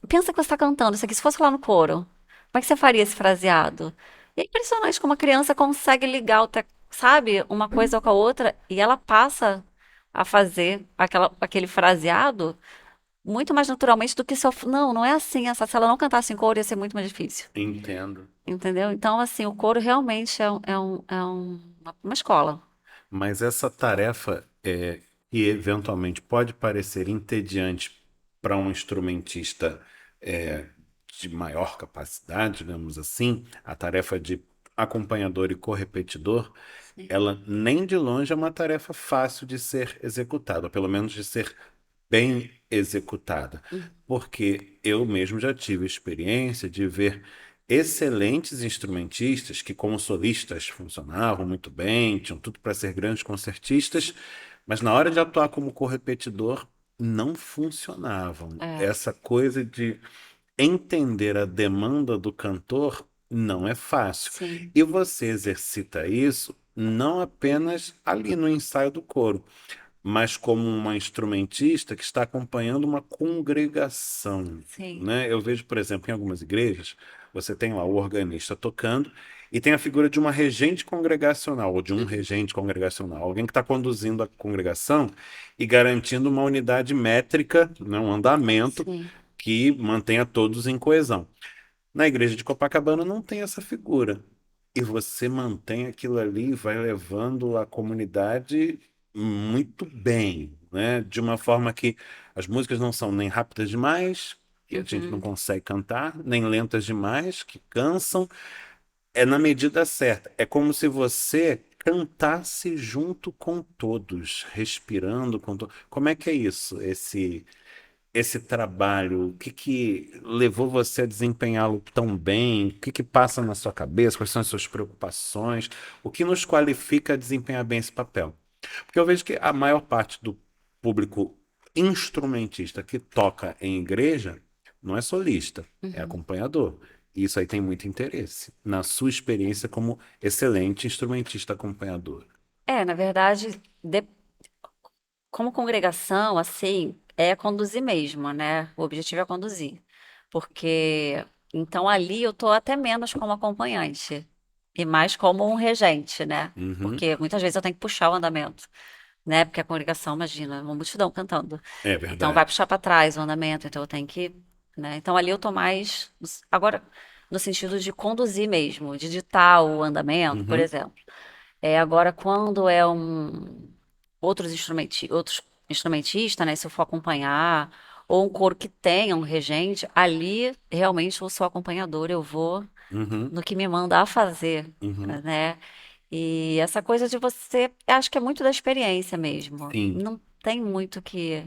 pensa que você está cantando isso aqui, se fosse lá no coro, como é que você faria esse fraseado? E é impressionante como a criança consegue ligar, sabe, uma coisa com a outra, e ela passa a fazer aquele fraseado muito mais naturalmente do que se eu... Não, não é assim, se ela não cantasse em coro ia ser muito mais difícil, Entendo. entendeu? Então, assim, o coro realmente uma escola. Mas essa tarefa que eventualmente pode parecer entediante para um instrumentista é, de maior capacidade, digamos assim, a tarefa de acompanhador e correpetidor, ela nem de longe é uma tarefa fácil de ser executada, ou pelo menos de ser bem executada, Uhum. porque eu mesmo já tive experiência de ver excelentes instrumentistas que, como solistas, funcionavam muito bem, tinham tudo para ser grandes concertistas, mas na hora de atuar como correpetidor, não funcionavam. É, Essa coisa de entender a demanda do cantor não é fácil. sim. E você exercita isso não apenas ali no ensaio do coro, mas como uma instrumentista que está acompanhando uma congregação, Sim. né? Eu vejo, por exemplo, em algumas igrejas, você tem lá o organista tocando e tem a figura de uma regente congregacional ou de um Uhum. regente congregacional, alguém que está conduzindo a congregação e garantindo uma unidade métrica, né, um andamento Sim. que mantenha todos em coesão. Na igreja de Copacabana não tem essa figura. E você mantém aquilo ali e vai levando a comunidade muito bem, né? De uma forma que as músicas não são nem rápidas demais, que a gente não Uhum. consegue cantar, nem lentas demais, que cansam. É na medida certa. É como se você cantasse junto com todos, respirando com todos. Como é que é isso? Esse trabalho, o que que levou você a desempenhá-lo tão bem? O que que passa na sua cabeça? Quais são as suas preocupações? O que nos qualifica a desempenhar bem esse papel? Porque eu vejo que a maior parte do público instrumentista que toca em igreja não é solista, é Uhum. acompanhador. E isso aí tem muito interesse na sua experiência como excelente instrumentista acompanhador. Na verdade, como congregação, assim, é conduzir mesmo, né? O objetivo é conduzir. Porque, então, ali eu tô até menos como acompanhante e mais como um regente, né? Uhum, Porque muitas vezes eu tenho que puxar o andamento, né? Porque a congregação, imagina, uma multidão cantando. é Então, vai verdade. puxar para trás o andamento, então eu tenho que, né? Então, ali eu tô mais, agora, no sentido de conduzir mesmo, de ditar o andamento, por Uhum, exemplo. Agora, quando é outros instrumentistas, né? Se eu for acompanhar, ou um coro que tenha um regente, ali realmente eu sou acompanhadora, eu vou uhum, no que me manda a fazer, uhum. né? E essa coisa de você, acho que é muito da experiência mesmo. Sim. Não tem muito que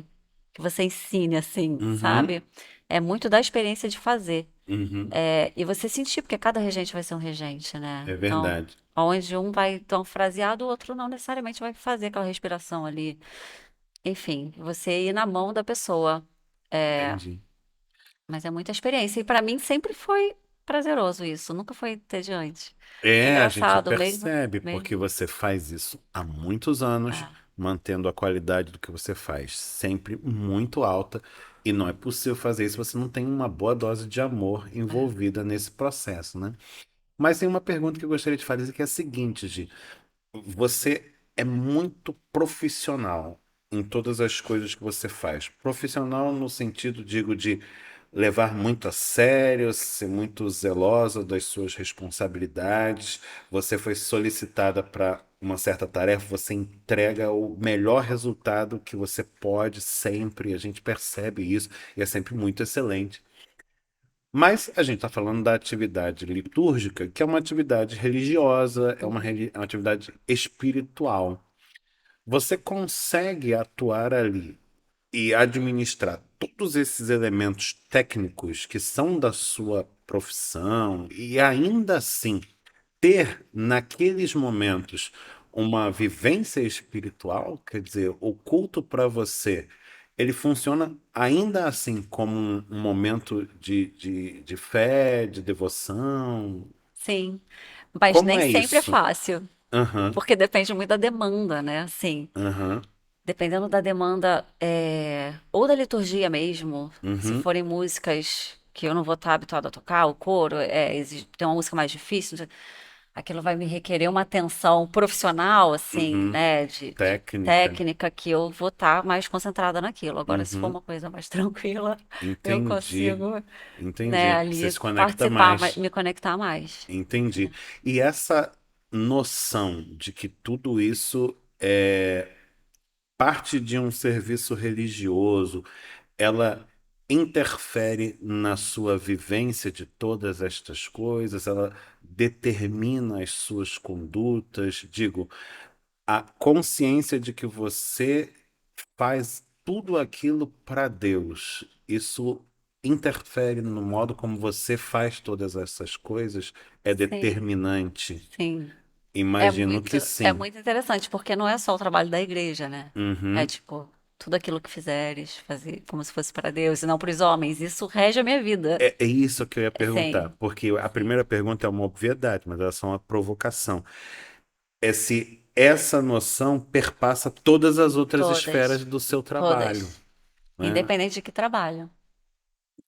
você ensine assim, Uhum, sabe? É muito da experiência de fazer. uhum. E você sentir, porque cada regente vai ser um regente, né? É Então, verdade. onde um vai tão fraseado, o outro não necessariamente vai fazer aquela respiração ali. Enfim, você ir na mão da pessoa. É, Entendi. mas é muita experiência. E para mim sempre foi prazeroso isso, nunca foi entediante. É É, a gente engraçado mesmo, percebe, porque mesmo. você faz isso há muitos anos, Ah, mantendo a qualidade do que você faz sempre muito alta, e não é possível fazer isso se você não tem uma boa dose de amor é. envolvida nesse processo, né? Mas tem uma pergunta que eu gostaria de fazer, que é a seguinte, Gi. Você é muito profissional em todas as coisas que você faz. Profissional no sentido, digo, de levar muito a sério, ser muito zelosa das suas responsabilidades. Você foi solicitada para uma certa tarefa, você entrega o melhor resultado que você pode sempre. A gente percebe isso e é sempre muito excelente. Mas a gente está falando da atividade litúrgica, que é uma atividade religiosa, Uhum. é uma atividade espiritual. Você consegue atuar ali e administrar todos esses elementos técnicos que são da sua profissão e ainda assim ter naqueles momentos uma vivência espiritual, quer dizer, o culto para você ele funciona ainda assim como um momento de fé, de devoção. Sim, mas Como nem é sempre é isso? fácil, Aham, porque depende muito da demanda, né? Assim, aham, dependendo da demanda, ou da liturgia mesmo, se uhum, forem músicas que eu não vou estar habituada a tocar, o coro, tem uma música mais difícil, aquilo vai me requerer uma atenção profissional, assim, uhum. né, de Técnica. técnica, que eu vou estar mais concentrada naquilo. Agora, se for Uhum. uma coisa mais tranquila, eu Entendi. consigo, né, Entendi. Você ali se conecta participar, mais. me conectar mais. Entendi. E essa noção de que tudo isso é parte de um serviço religioso, ela interfere na sua vivência de todas estas coisas, ela determina as suas condutas, digo, a consciência de que você faz tudo aquilo para Deus. Isso interfere no modo como você faz todas essas coisas? É Sim, determinante? sim. Imagino que É sim. muito interessante, porque não é só o trabalho da igreja, né? É Uhum. tipo, tudo aquilo que fizeres, fazer como se fosse para Deus e não para os homens. Isso rege a minha vida. É isso que eu ia perguntar, Sim, porque a sim. primeira pergunta é uma obviedade, mas ela é só uma provocação. É se essa noção perpassa todas as outras esferas Todas, do seu trabalho, todas. né? Independente de que trabalho.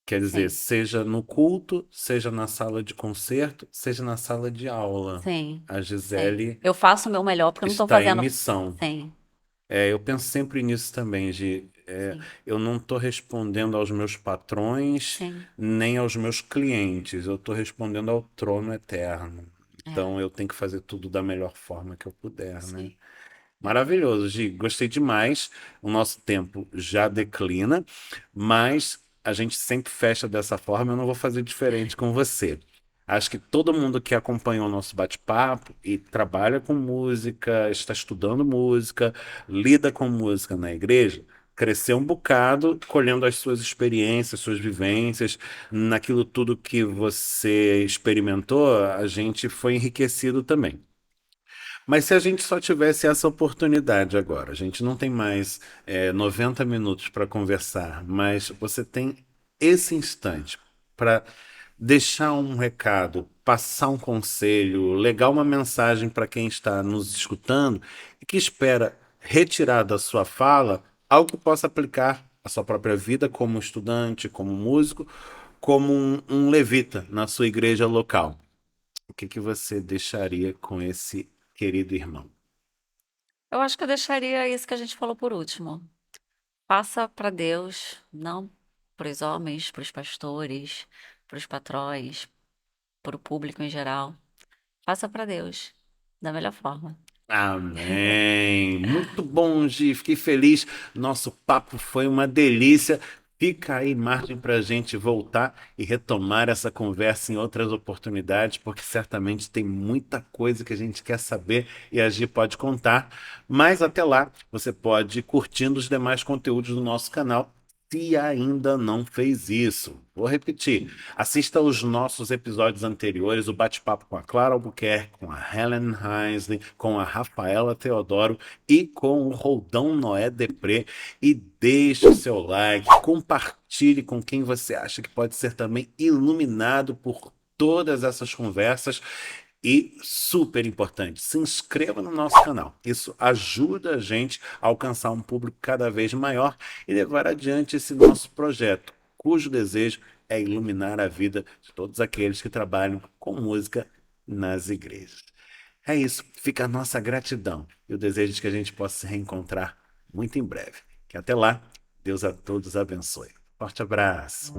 Quer dizer, Sim, seja no culto, seja na sala de concerto, seja na sala de aula. sim, A sim. Gisele Eu faço o meu melhor porque eu não estou está em fazendo. missão. Sim, Eu penso sempre nisso também, Gi. sim, Eu não estou respondendo aos meus patrões, sim. nem aos meus clientes. Eu estou respondendo ao trono eterno. É, Então eu tenho que fazer tudo da melhor forma que eu puder, né? sim. É. Maravilhoso, Gi. Gostei demais. O nosso tempo já declina, mas a gente sempre fecha dessa forma. Eu não vou fazer diferente com você. Acho que todo mundo que acompanhou o nosso bate-papo e trabalha com música, está estudando música, lida com música na igreja, cresceu um bocado colhendo as suas experiências, suas vivências, naquilo tudo que você experimentou, a gente foi enriquecido também. Mas se a gente só tivesse essa oportunidade agora, a gente não tem mais 90 minutos para conversar, mas você tem esse instante para deixar um recado, passar um conselho, legar uma mensagem para quem está nos escutando e que espera retirar da sua fala algo que possa aplicar à sua própria vida como estudante, como músico, como um levita na sua igreja local. O que que você deixaria com esse querido irmão? Eu acho que eu deixaria isso que a gente falou por último. Faça para Deus, não para os homens, para os pastores, para os patrões, para o público em geral. Faça para Deus, da melhor forma. Amém. Muito bom, Gi. Fiquei feliz. Nosso papo foi uma delícia. Fica aí margem para a gente voltar e retomar essa conversa em outras oportunidades, porque certamente tem muita coisa que a gente quer saber e a Gi pode contar. Mas até lá, você pode ir curtindo os demais conteúdos do nosso canal. Se ainda não fez isso, vou repetir. Assista os nossos episódios anteriores, o bate-papo com a Clara Albuquerque, com a Helen Heisley, com a Rafaela Teodoro e com o Roldão Noé Depré. E deixe o seu like, compartilhe com quem você acha que pode ser também iluminado por todas essas conversas. E super importante, se inscreva no nosso canal. Isso ajuda a gente a alcançar um público cada vez maior e levar adiante esse nosso projeto, cujo desejo é iluminar a vida de todos aqueles que trabalham com música nas igrejas. É isso, fica a nossa gratidão e o desejo de que a gente possa se reencontrar muito em breve. Que até lá, Deus a todos abençoe. Forte abraço.